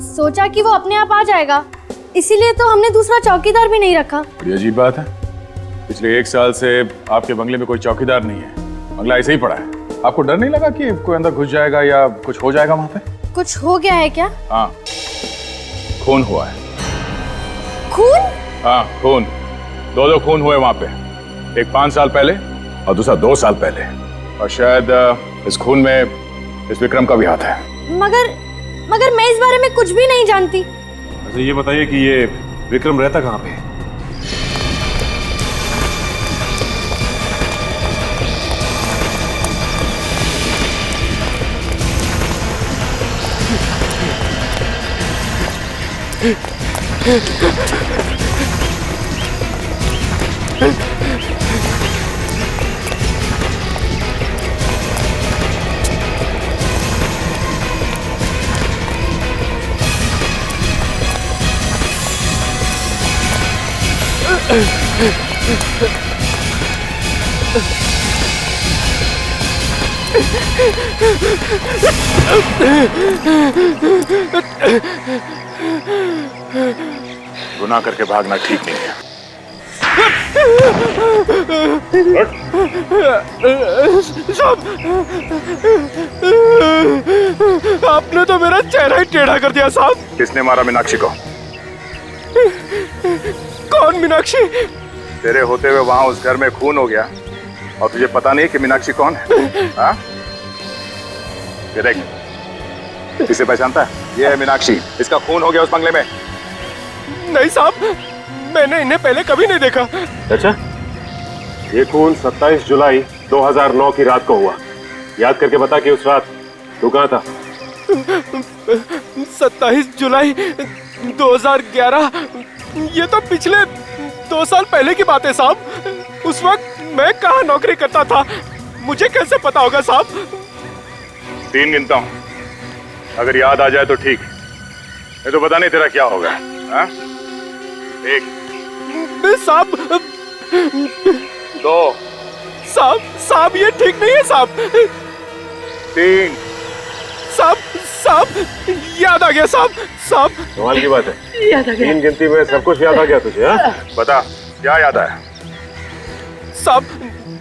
सोचा कि वो अपने आप आ जाएगा, इसीलिए तो हमने दूसरा चौकीदार भी नहीं रखा। बड़ी अजीब बात है। पिछले 1 साल से आपके बंगले में कोई चौकीदार नहीं है, बंगला ऐसे ही पड़ा है। आपको डर नहीं लगा कि कोई अंदर घुस जाएगा या कुछ हो जाएगा वहां पे? कुछ हो गया है क्या? हाँ, खून हुआ है। खून? हाँ, खून। 2 खून हुए वहां पे। एक 5 साल पहले और दूसरा 2 साल पहले। और शायद इस खून में इस विक्रम का भी हाथ है। मगर मैं इस बारे में कुछ भी नहीं जानती। अच्छा ये बताइए कि ये विक्रम रहता कहाँ पे है? गुनाह करके भागना ठीक नहीं है। आपने तो मेरा चेहरा ही टेढ़ा कर दिया साहब। किसने मारा मीनाक्षी को? कौन मीनाक्षी? तेरे होते हुए वहां उस घर में खून हो गया और तुझे पता नहीं कि मीनाक्षी कौन है? हाँ? ये देख, इसे पहचानता है? ये है मीनाक्षी। इसका खून हो गया उस बंगले में। नहीं साहब, मैंने इन्हें पहले कभी नहीं देखा। अच्छा, ये खून 27 जुलाई 2009 की रात को हुआ। याद करके बता कि उस रात तू कहाँ था? 27 जुलाई 2011। ये तो पिछले 2 साल पहले की बात है साहब। उस वक्त मैं कहाँ नौकरी करता था, मुझे कैसे पता होगा साहब? 3 गिनता हूँ, अगर याद आ जाए तो ठीक, नहीं तो पता नहीं तेरा क्या होगा। हाँ? 1 साहब। 2 साहब ये ठीक नहीं है साहब। 3 साहब याद आ गया साहब। कमाल की बात है, याद आ गया। 3 गिनती में सब कुछ याद आ गया तुझे? हाँ? बता क्या याद आया? साहब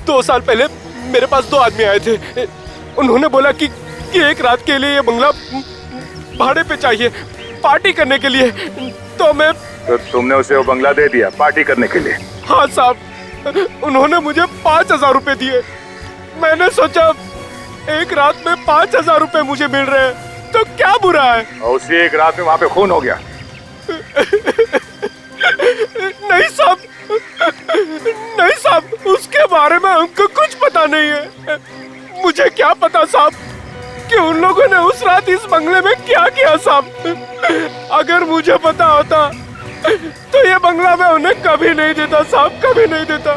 2 साल पहले मेरे पास 2 आदमी आए थे। उन्होंने बोला कि एक रात के लिए ये बंगला भाड़े पे चाहिए, पार्टी करने के लिए। तो तुमने उसे वो बंगला दे दिया पार्टी करने के लिए? हाँ साहब, उन्होंने मुझे 5,000 रुपए दिए। मैंने सोचा एक रात में 5,000 रुपए मुझे मिल रहे हैं तो क्या बुरा है। और उसी एक रात में वहां पे खून हो गया? नहीं साहब, उसके बारे में हमको कुछ पता नहीं है। मुझे क्या पता साहब कि उन लोगों ने उस रात इस बंगले में क्या किया साहब। अगर मुझे पता होता तो ये बंगला मैं उन्हें कभी नहीं देता साहब, कभी नहीं देता।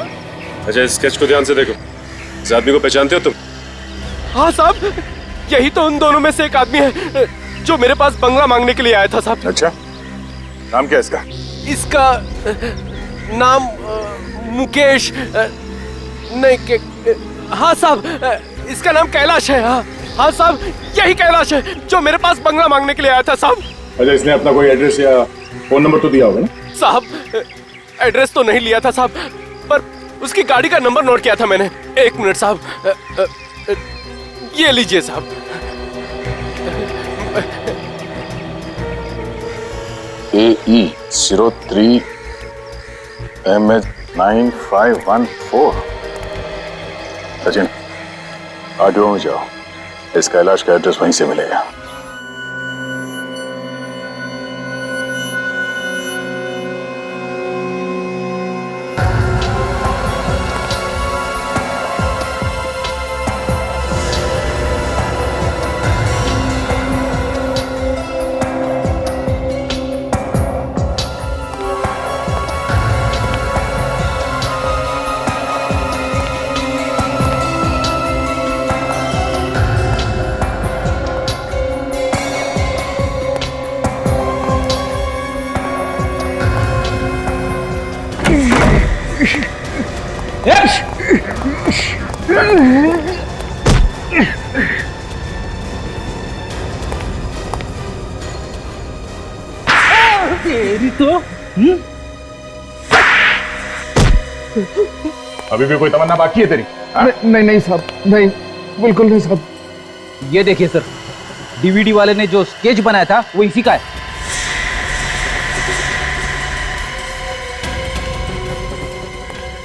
अच्छा, इस स्केच को ध्यान से देखो। इस आदमी को पहचानते हो तुम? हाँ साहब, यही तो उन दोनों में से एक आदमी है जो मेरे पास बंगला मांगने के लिए आया था साहब। अच्छा, नाम क्या है इसका? इसका नाम मुकेश नहीं, हाँ साहब इसका नाम कैलाश है। हाँ साहब, यही कैलाश है जो मेरे पास बंगला मांगने के लिए आया था साहब। अच्छा, इसने अपना कोई एड्रेस या फोन नंबर तो दिया होगा ना? साहब एड्रेस तो नहीं लिया था साहब, पर उसकी गाड़ी का नंबर नोट किया था मैंने। 1 मिनट साहब, ये लीजिए साहब। AE 03 MH 9514। सचिन, आरटीओ में जाओ, इस कैलाश का एड्रेस वहीं से मिलेगा। तेरी तो अभी भी कोई तमन्ना बाकी है तेरी? नहीं साहब, नहीं, बिल्कुल नहीं साहब। ये देखिए सर, डीवीडी वाले ने जो स्केच बनाया था वो इसी का है।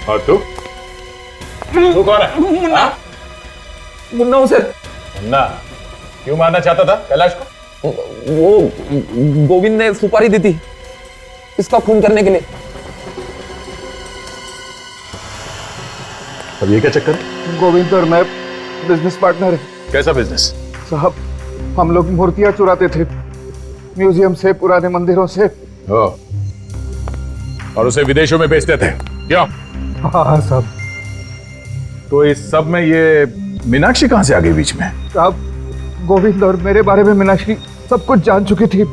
और तू? तू कौन है? मुन्ना। मुन्ना हूँ सर। मुन्ना क्यों मारना चाहता था कैलाश को? वो गोविंद ने सुपारी दी थी इसका खून करने के लिए। अब ये क्या चक्कर है? गोविंद और मैं बिजनेस पार्टनर है। कैसा बिजनेस? साहब हम लोग मूर्तियां चुराते थे म्यूजियम से, पुराने मंदिरों से। और उसे विदेशों में बेचते थे क्यों? हाँ साहब। तो इस सब में ये मीनाक्षी कहां से आ गई बीच में? साहब गोविंद और मेरे बारे में मीनाक्षी सब कुछ जान चुकी थी।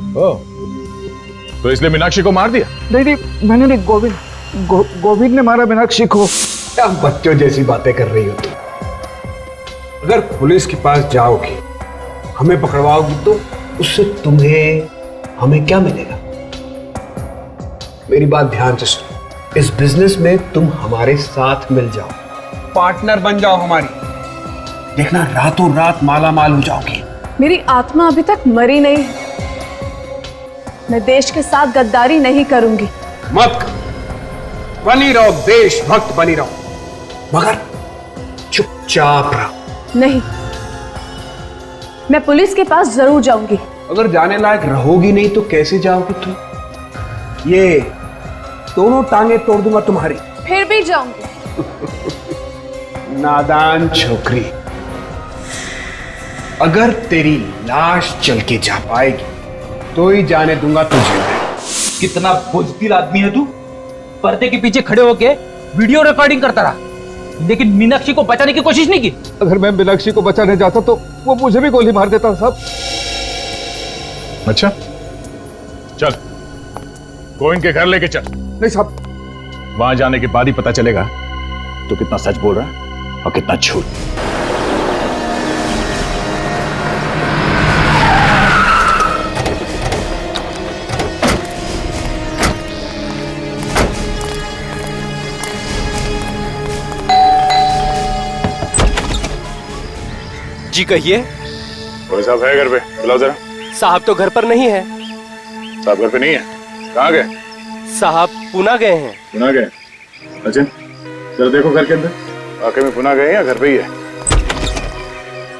तो इसलिए मीनाक्षी को मार दिया? नहीं, मैंने नहीं, गोविंद ने मारा मीनाक्षी को। क्या बच्चों जैसी बातें कर रही हो तुम? अगर पुलिस के पास जाओगी, हमें पकड़वाओगी, तो उससे तुम्हें हमें क्या मिलेगा? मेरी बात ध्यान से सुनो। इस बिजनेस में तुम हमारे साथ मिल जाओ, पार्टनर बन जाओ हमारी, देखना रातों रात माला माल हो जाओगी। मेरी आत्मा अभी तक मरी नहीं। मैं देश के साथ गद्दारी नहीं करूंगी। मत बनी रहो, देशभक्त बनी रहो, मगर चुपचाप रहो। नहीं, मैं पुलिस के पास जरूर जाऊंगी। अगर जाने लायक रहोगी नहीं तो कैसे जाओगी तुम? ये दोनों टांगे तोड़ दूंगा तुम्हारी। फिर भी जाऊंगी। नादान छोकरी, अगर तेरी लाश चल के जा पाएगी तो ही जाने दूंगा तुझे। कितना बुज़दिल आदमी है तू। पर्दे के पीछे खड़े होके वीडियो रिकॉर्डिंग करता रहा, लेकिन मीनाक्षी को बचाने की कोशिश नहीं की। अगर मैं मीनाक्षी को बचाने जाता तो वो मुझे भी गोली मार देता साहब। अच्छा चल, गोविंद के घर लेके चल। नहीं साहब, वहां जाने के बाद ही पता चलेगा तो कितना सच बोल रहा है और कितना झूठ। जी कहिए। कोई साहब है घर पे? बुलाओ जरा। साहब तो घर पर नहीं है। साहब घर पे नहीं है? कहाँ गए? साहब पुणे गए हैं। पुणे गए? अच्छा जरा देखो घर के अंदर, वाकई में पुणे गए या घर पे ही है?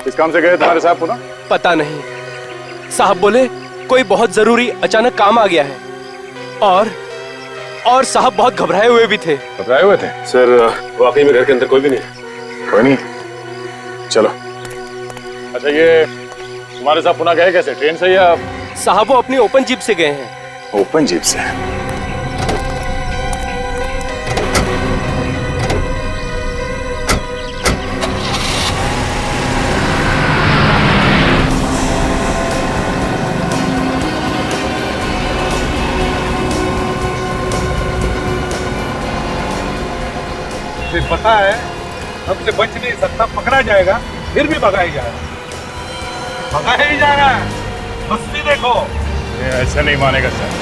किस काम से गए तुम्हारे साहब पुणे? पता नहीं, साहब बोले कोई बहुत जरूरी अचानक काम आ गया है। और साहब बहुत घबराए हुए भी थे। घबराए हुए थे? सर वाकई में घर के अंदर कोई भी नहीं है। कोई नहीं? चलो। अच्छा ये तुम्हारे साहब पुणे गए कैसे, ट्रेन से या? साहब वो अपनी ओपन जीप से गए हैं। ओपन जीप से? पता है हमसे बच नहीं सकता, पकड़ा जाएगा फिर भी भगाई जा रहा है, भगाया ही जा रहा है। मस्ती देखो। ये ऐसा नहीं मानेगा सर।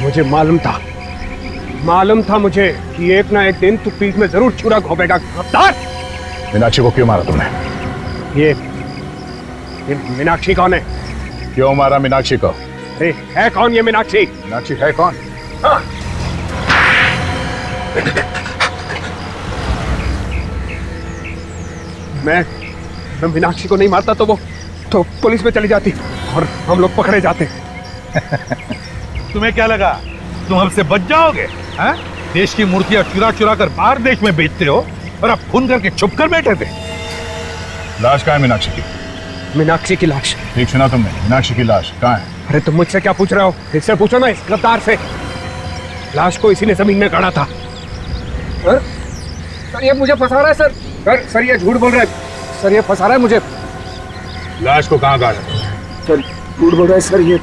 मुझे मालूम था मुझे कि एक ना एक दिन तू पीठ में जरूर छुरा घोंपेगा। गद्दार! मीनाक्षी को क्यों मारा तुमने? ये मीनाक्षी कौन है? क्यों मारा मीनाक्षी को? अरे है कौन ये मीनाक्षी? मीनाक्षी है कौन? हाँ। मैं मीनाक्षी को नहीं मारता तो वो तो पुलिस में चली जाती और हम लोग पकड़े जाते। तुम्हें क्या लगा तुम हमसे बच जाओगे? हैं? देश की मूर्तियां चुरा कर बाहर देश में बेचते हो और अब खून करके छुप कर बैठे थे। लाश कहाँ है मीनाक्षी की? मीनाक्षी की लाश? ठीक सुना तुमने, मीनाक्षी की लाश कहाँ है? अरे तुम मुझसे क्या पूछ रहे हो? इससे पूछो ना, इस गद्दार से। लाश को इसी ने जमीन में गाड़ा था। सर ये मुझे फंसा रहा है सर। सर ये झूठ बोल रहा है। सर ये फंसा रहा है मुझे। लाश को कहाँ गाड़ा? सर झूठ बोल रहा है सर ये।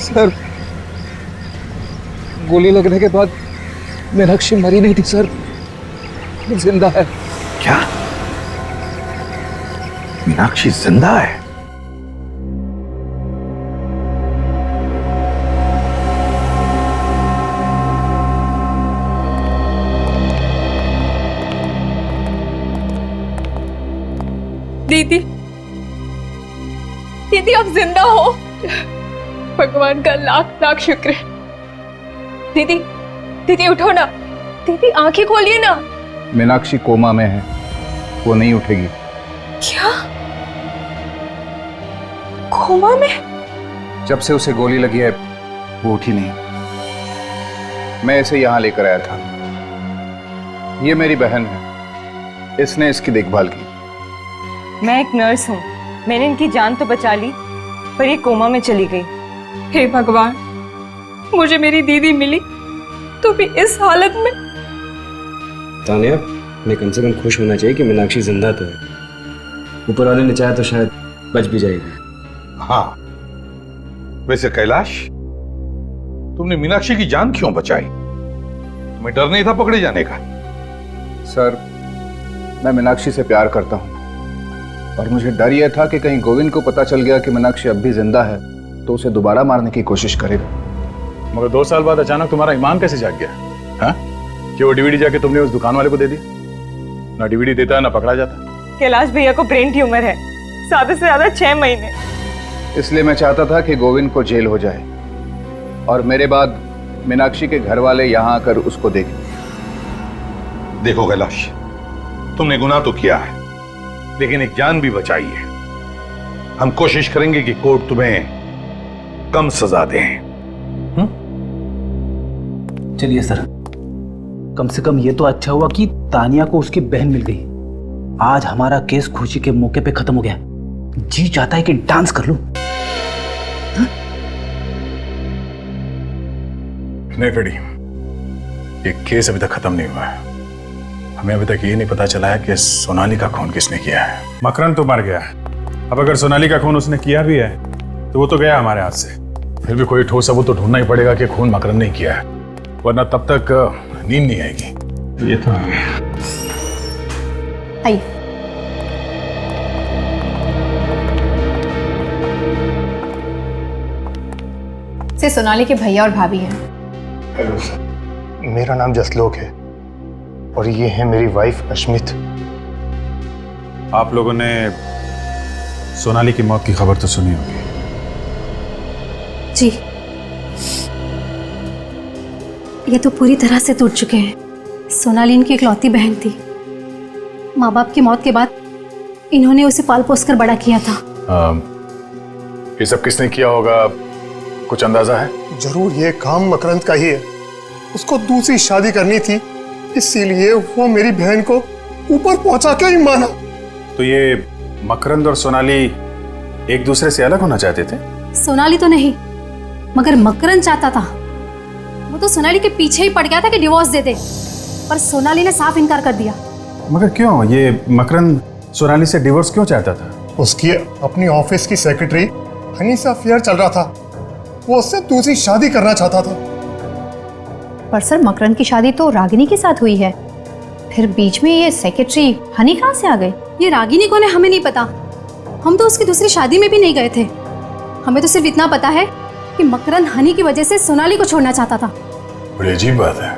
सर गोली लगने के बाद मीनाक्षी मरी नहीं थी सर, वो जिंदा है। क्या? मीनाक्षी जिंदा है? दीदी, दीदी आप जिंदा हो। भगवान का लाख लाख शुक्र है। दीदी, दीदी उठो ना। दीदी आंखें खोलिए ना। मीनाक्षी कोमा में है, वो नहीं उठेगी। क्या? कोमा में? जब से उसे गोली लगी है वो उठी नहीं। मैं इसे यहाँ लेकर आया था। ये मेरी बहन है, इसने इसकी देखभाल की। मैं एक नर्स हूँ, मैंने इनकी जान तो बचा ली, पर ये कोमा में चली गई। हे भगवान, मुझे मेरी दीदी मिली तो भी इस हालत में। तान्या, मैं कम से कम खुश होना चाहिए कि मीनाक्षी जिंदा तो है। ऊपर वाले ने चाहा तो शायद बच भी जाएगी। हाँ, वैसे कैलाश, तुमने मीनाक्षी की जान क्यों बचाई? तुम्हें डर नहीं था पकड़े जाने का? सर, मैं मीनाक्षी से प्यार करता हूँ और मुझे डर यह था कि कहीं गोविंद को पता चल गया कि मीनाक्षी अब भी जिंदा है तो उसे दोबारा मारने की कोशिश करेगा। मगर 2 साल बाद अचानक तुम्हारा ईमान कैसे जाग गया? हाँ? कि वो डीवीडी जाके तुमने उस दुकान वाले को दे दिया? ना डीवीडी देता ना पकड़ा जाता। कैलाश भैया को ब्रेन ट्यूमर है, ज्यादा से ज्यादा 6 महीने। इसलिए मैं चाहता था कि गोविंद को जेल हो जाए और मेरे बाद मीनाक्षी के घर वाले यहाँ आकर उसको देखें। देखो कैलाश, तुमने गुनाह तो किया है, लेकिन एक जान भी बचाई है। हम कोशिश करेंगे कि कोर्ट तुम्हें कम सजा दे। चलिए सर, कम से कम ये तो अच्छा हुआ कि तानिया को उसकी बहन मिल गई। आज हमारा केस खुशी के मौके पे खत्म हो गया। जी चाहता है कि डांस कर लूं। नहीं फ्रेडी, ये केस अभी तक खत्म नहीं हुआ है। हमें अभी तक ये नहीं पता चला है कि सोनाली का खून किसने किया है। मकरन तो मर गया। अब अगर सोनाली का खून उसने किया भी है तो वो तो गया हमारे हाथ से। फिर भी कोई ठोस सबूत तो ढूंढना ही पड़ेगा कि खून मकरन ने किया है, वरना तब तक नींद नहीं आएगी। ये तो आइए। से सोनाली के भैया और भाभी हैं। हेलो सर, मेरा नाम जसलोक है और ये है मेरी वाइफ अश्मित। आप लोगों ने सोनाली की मौत की खबर तो सुनी होगी। जी, ये तो पूरी तरह से टूट चुके हैं। सोनाली इनकी इकलौती बहन थी। माँ बाप की मौत के बाद इन्होंने उसे पाल पोस कर बड़ा किया था। ये सब किसने किया होगा, कुछ अंदाजा है? जरूर ये काम मकरंद का ही है। उसको दूसरी शादी करनी थी, इसीलिए वो मेरी बहन को ऊपर पहुंचा के ही माना। तो ये मकरंद और सोनाली एक दूसरे से अलग होना चाहते थे? सोनाली तो नहीं, मगर मकरंद चाहता था। वो तो सोनाली के पीछे ही पड़ गया था कि डिवोर्स दे दे, पर सोनाली ने साफ इनकार कर दिया। मगर क्यों? ये मकरंद सोनाली से डिवोर्स क्यों चाहता था? उसकी अपनी ऑफिस की सेक्रेटरी हनी से अफेयर चल रहा था। वो उससे दूसरी शादी करना चाहता था। पर सर, मकरंद की शादी तो रागिनी के साथ हुई है, फिर बीच में ये सेक्रेटरी हनी कहाँ से आ गई? ये रागिनी कौन है हमें नहीं पता। हम तो उसकी दूसरी शादी में भी नहीं गए थे। हमें तो सिर्फ इतना पता है कि मकरंद हनी की वजह से सोनाली को छोड़ना चाहता था। बड़ी अजीब बात है,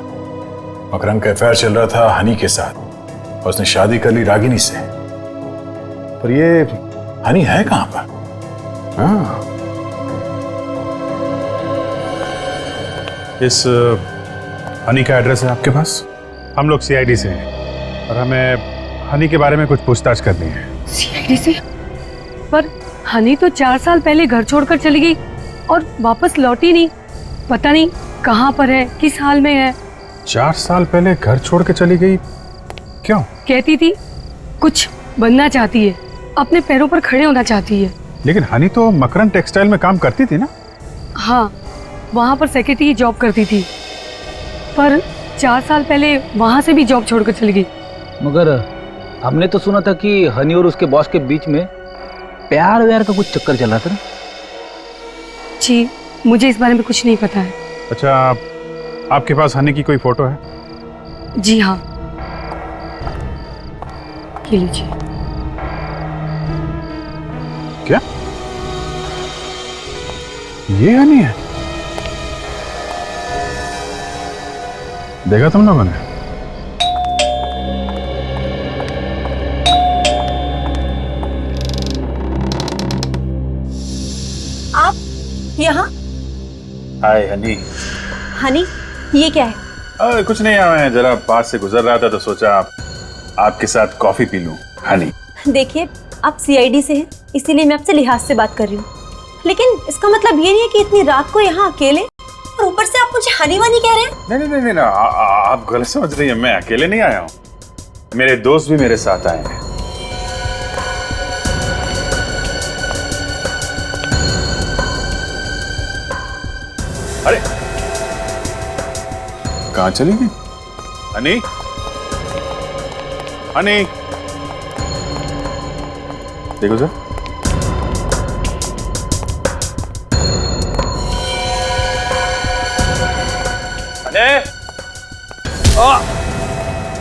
मकरंद का अफेयर चल रहा था हनी के साथ और उसने शादी कर ली रागिनी से। पर ये हनी है कहाँ पर? हाँ, इस हनी का एड्रेस है आपके पास? हम लोग सीआईडी से हैं और हमें हनी के बारे में कुछ पूछताछ करनी है। सीआईडी से? पर हनी तो 4 साल पहले घर छोड़कर चली गई और वापस लौटी नहीं। पता नहीं कहाँ पर है, किस हाल में है। 4 साल पहले घर छोड़ के चली गई? क्यों? कहती थी कुछ बनना चाहती है, अपने पैरों पर खड़े होना चाहती है। लेकिन हनी तो मकरंद टेक्सटाइल में काम करती थी ना? हाँ, वहाँ पर सेक्रेटरी जॉब करती थी, पर 4 साल पहले वहाँ से भी जॉब छोड़कर चली गई। मगर हमने तो सुना था कि हनी और उसके बॉस के बीच में प्यार व्यार का कुछ चक्कर चला था ना? जी, मुझे इस बारे में कुछ नहीं पता है। अच्छा, आपके पास हनी की कोई फोटो है? जी हाँ, ये लीजिए। क्या ये हनी है? देखा तुम लोगों ने? आप यहाँ? हाय हनी। हनी, ये क्या है? कुछ नहीं, मैं जरा पास से गुजर रहा था तो सोचा आपके साथ कॉफी पी लूं। हनी देखिए, आप सीआईडी से हैं, इसीलिए मैं आपसे लिहाज से बात कर रही हूँ, लेकिन इसका मतलब ये नहीं है कि इतनी रात को यहाँ अकेले, और ऊपर से आप मुझे हनी वानी कह रहे हैं। नहीं, आप गलत समझ रही हैं। मैं अकेले नहीं आया हूँ, मेरे दोस्त भी मेरे साथ आए हैं। अरे कहाँ चली गई हनी? हनी देखो सर।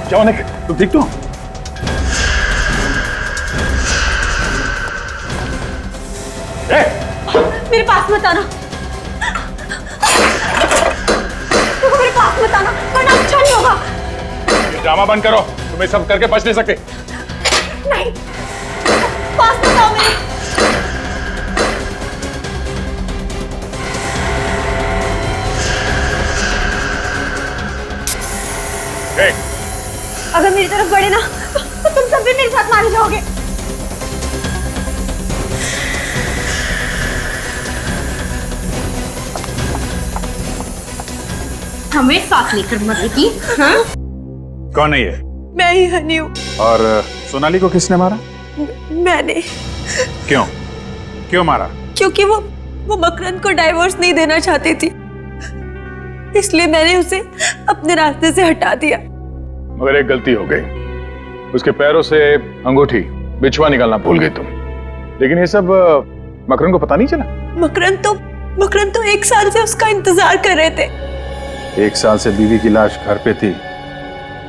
क्या होने? तुम ठीक तो? मेरे पास मत आना, मेरे पास मत आना, वरना अच्छा नहीं होगा। ये ड्रामा बंद करो, तुम्हें सब करके बच नहीं सकते। नहीं, पास मत आओ मेरे। अगर मेरी तरफ बढ़े ना तो तुम सब भी मेरे साथ मारे जाओगे। हमें साथ लेकर मरेगी? हाँ? कौन है ये? मैं ही हनी हूँ। और सोनाली को किसने मारा? मैंने। क्यों मारा? क्योंकि वो मकरंद को डाइवोर्स नहीं देना चाहती थी, इसलिए मैंने उसे अपने रास्ते से हटा दिया। मगर एक गलती हो गई, उसके पैरों से अंगूठी बिछुआ निकालना भूल गई तुम। लेकिन ये सब मकरंद को पता नहीं चला? मकरंद तो 1 साल से उसका इंतजार कर रहे थे। 1 साल से बीवी की लाश घर पे थी,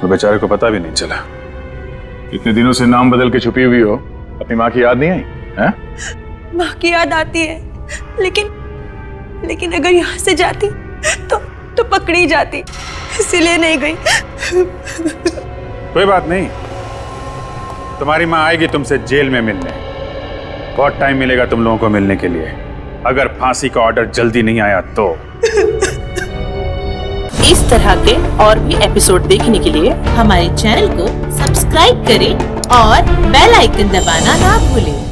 तो बेचारे को पता भी नहीं चला। इतने दिनों से नाम बदल के छुपी हुई हो, अपनी माँ की याद नहीं आई? हैं? माँ की याद आती है, लेकिन अगर यहाँ से जाती तो पकड़ी जाती, इसीलिए नहीं गई। कोई बात नहीं, तुम्हारी माँ आएगी तुमसे जेल में मिलने। बहुत टाइम मिलेगा तुम लोगों को मिलने के लिए, अगर फांसी का ऑर्डर जल्दी नहीं आया तो। इस तरह के और भी एपिसोड देखने के लिए हमारे चैनल को सब्सक्राइब करें और बेल आइकन दबाना ना भूलें।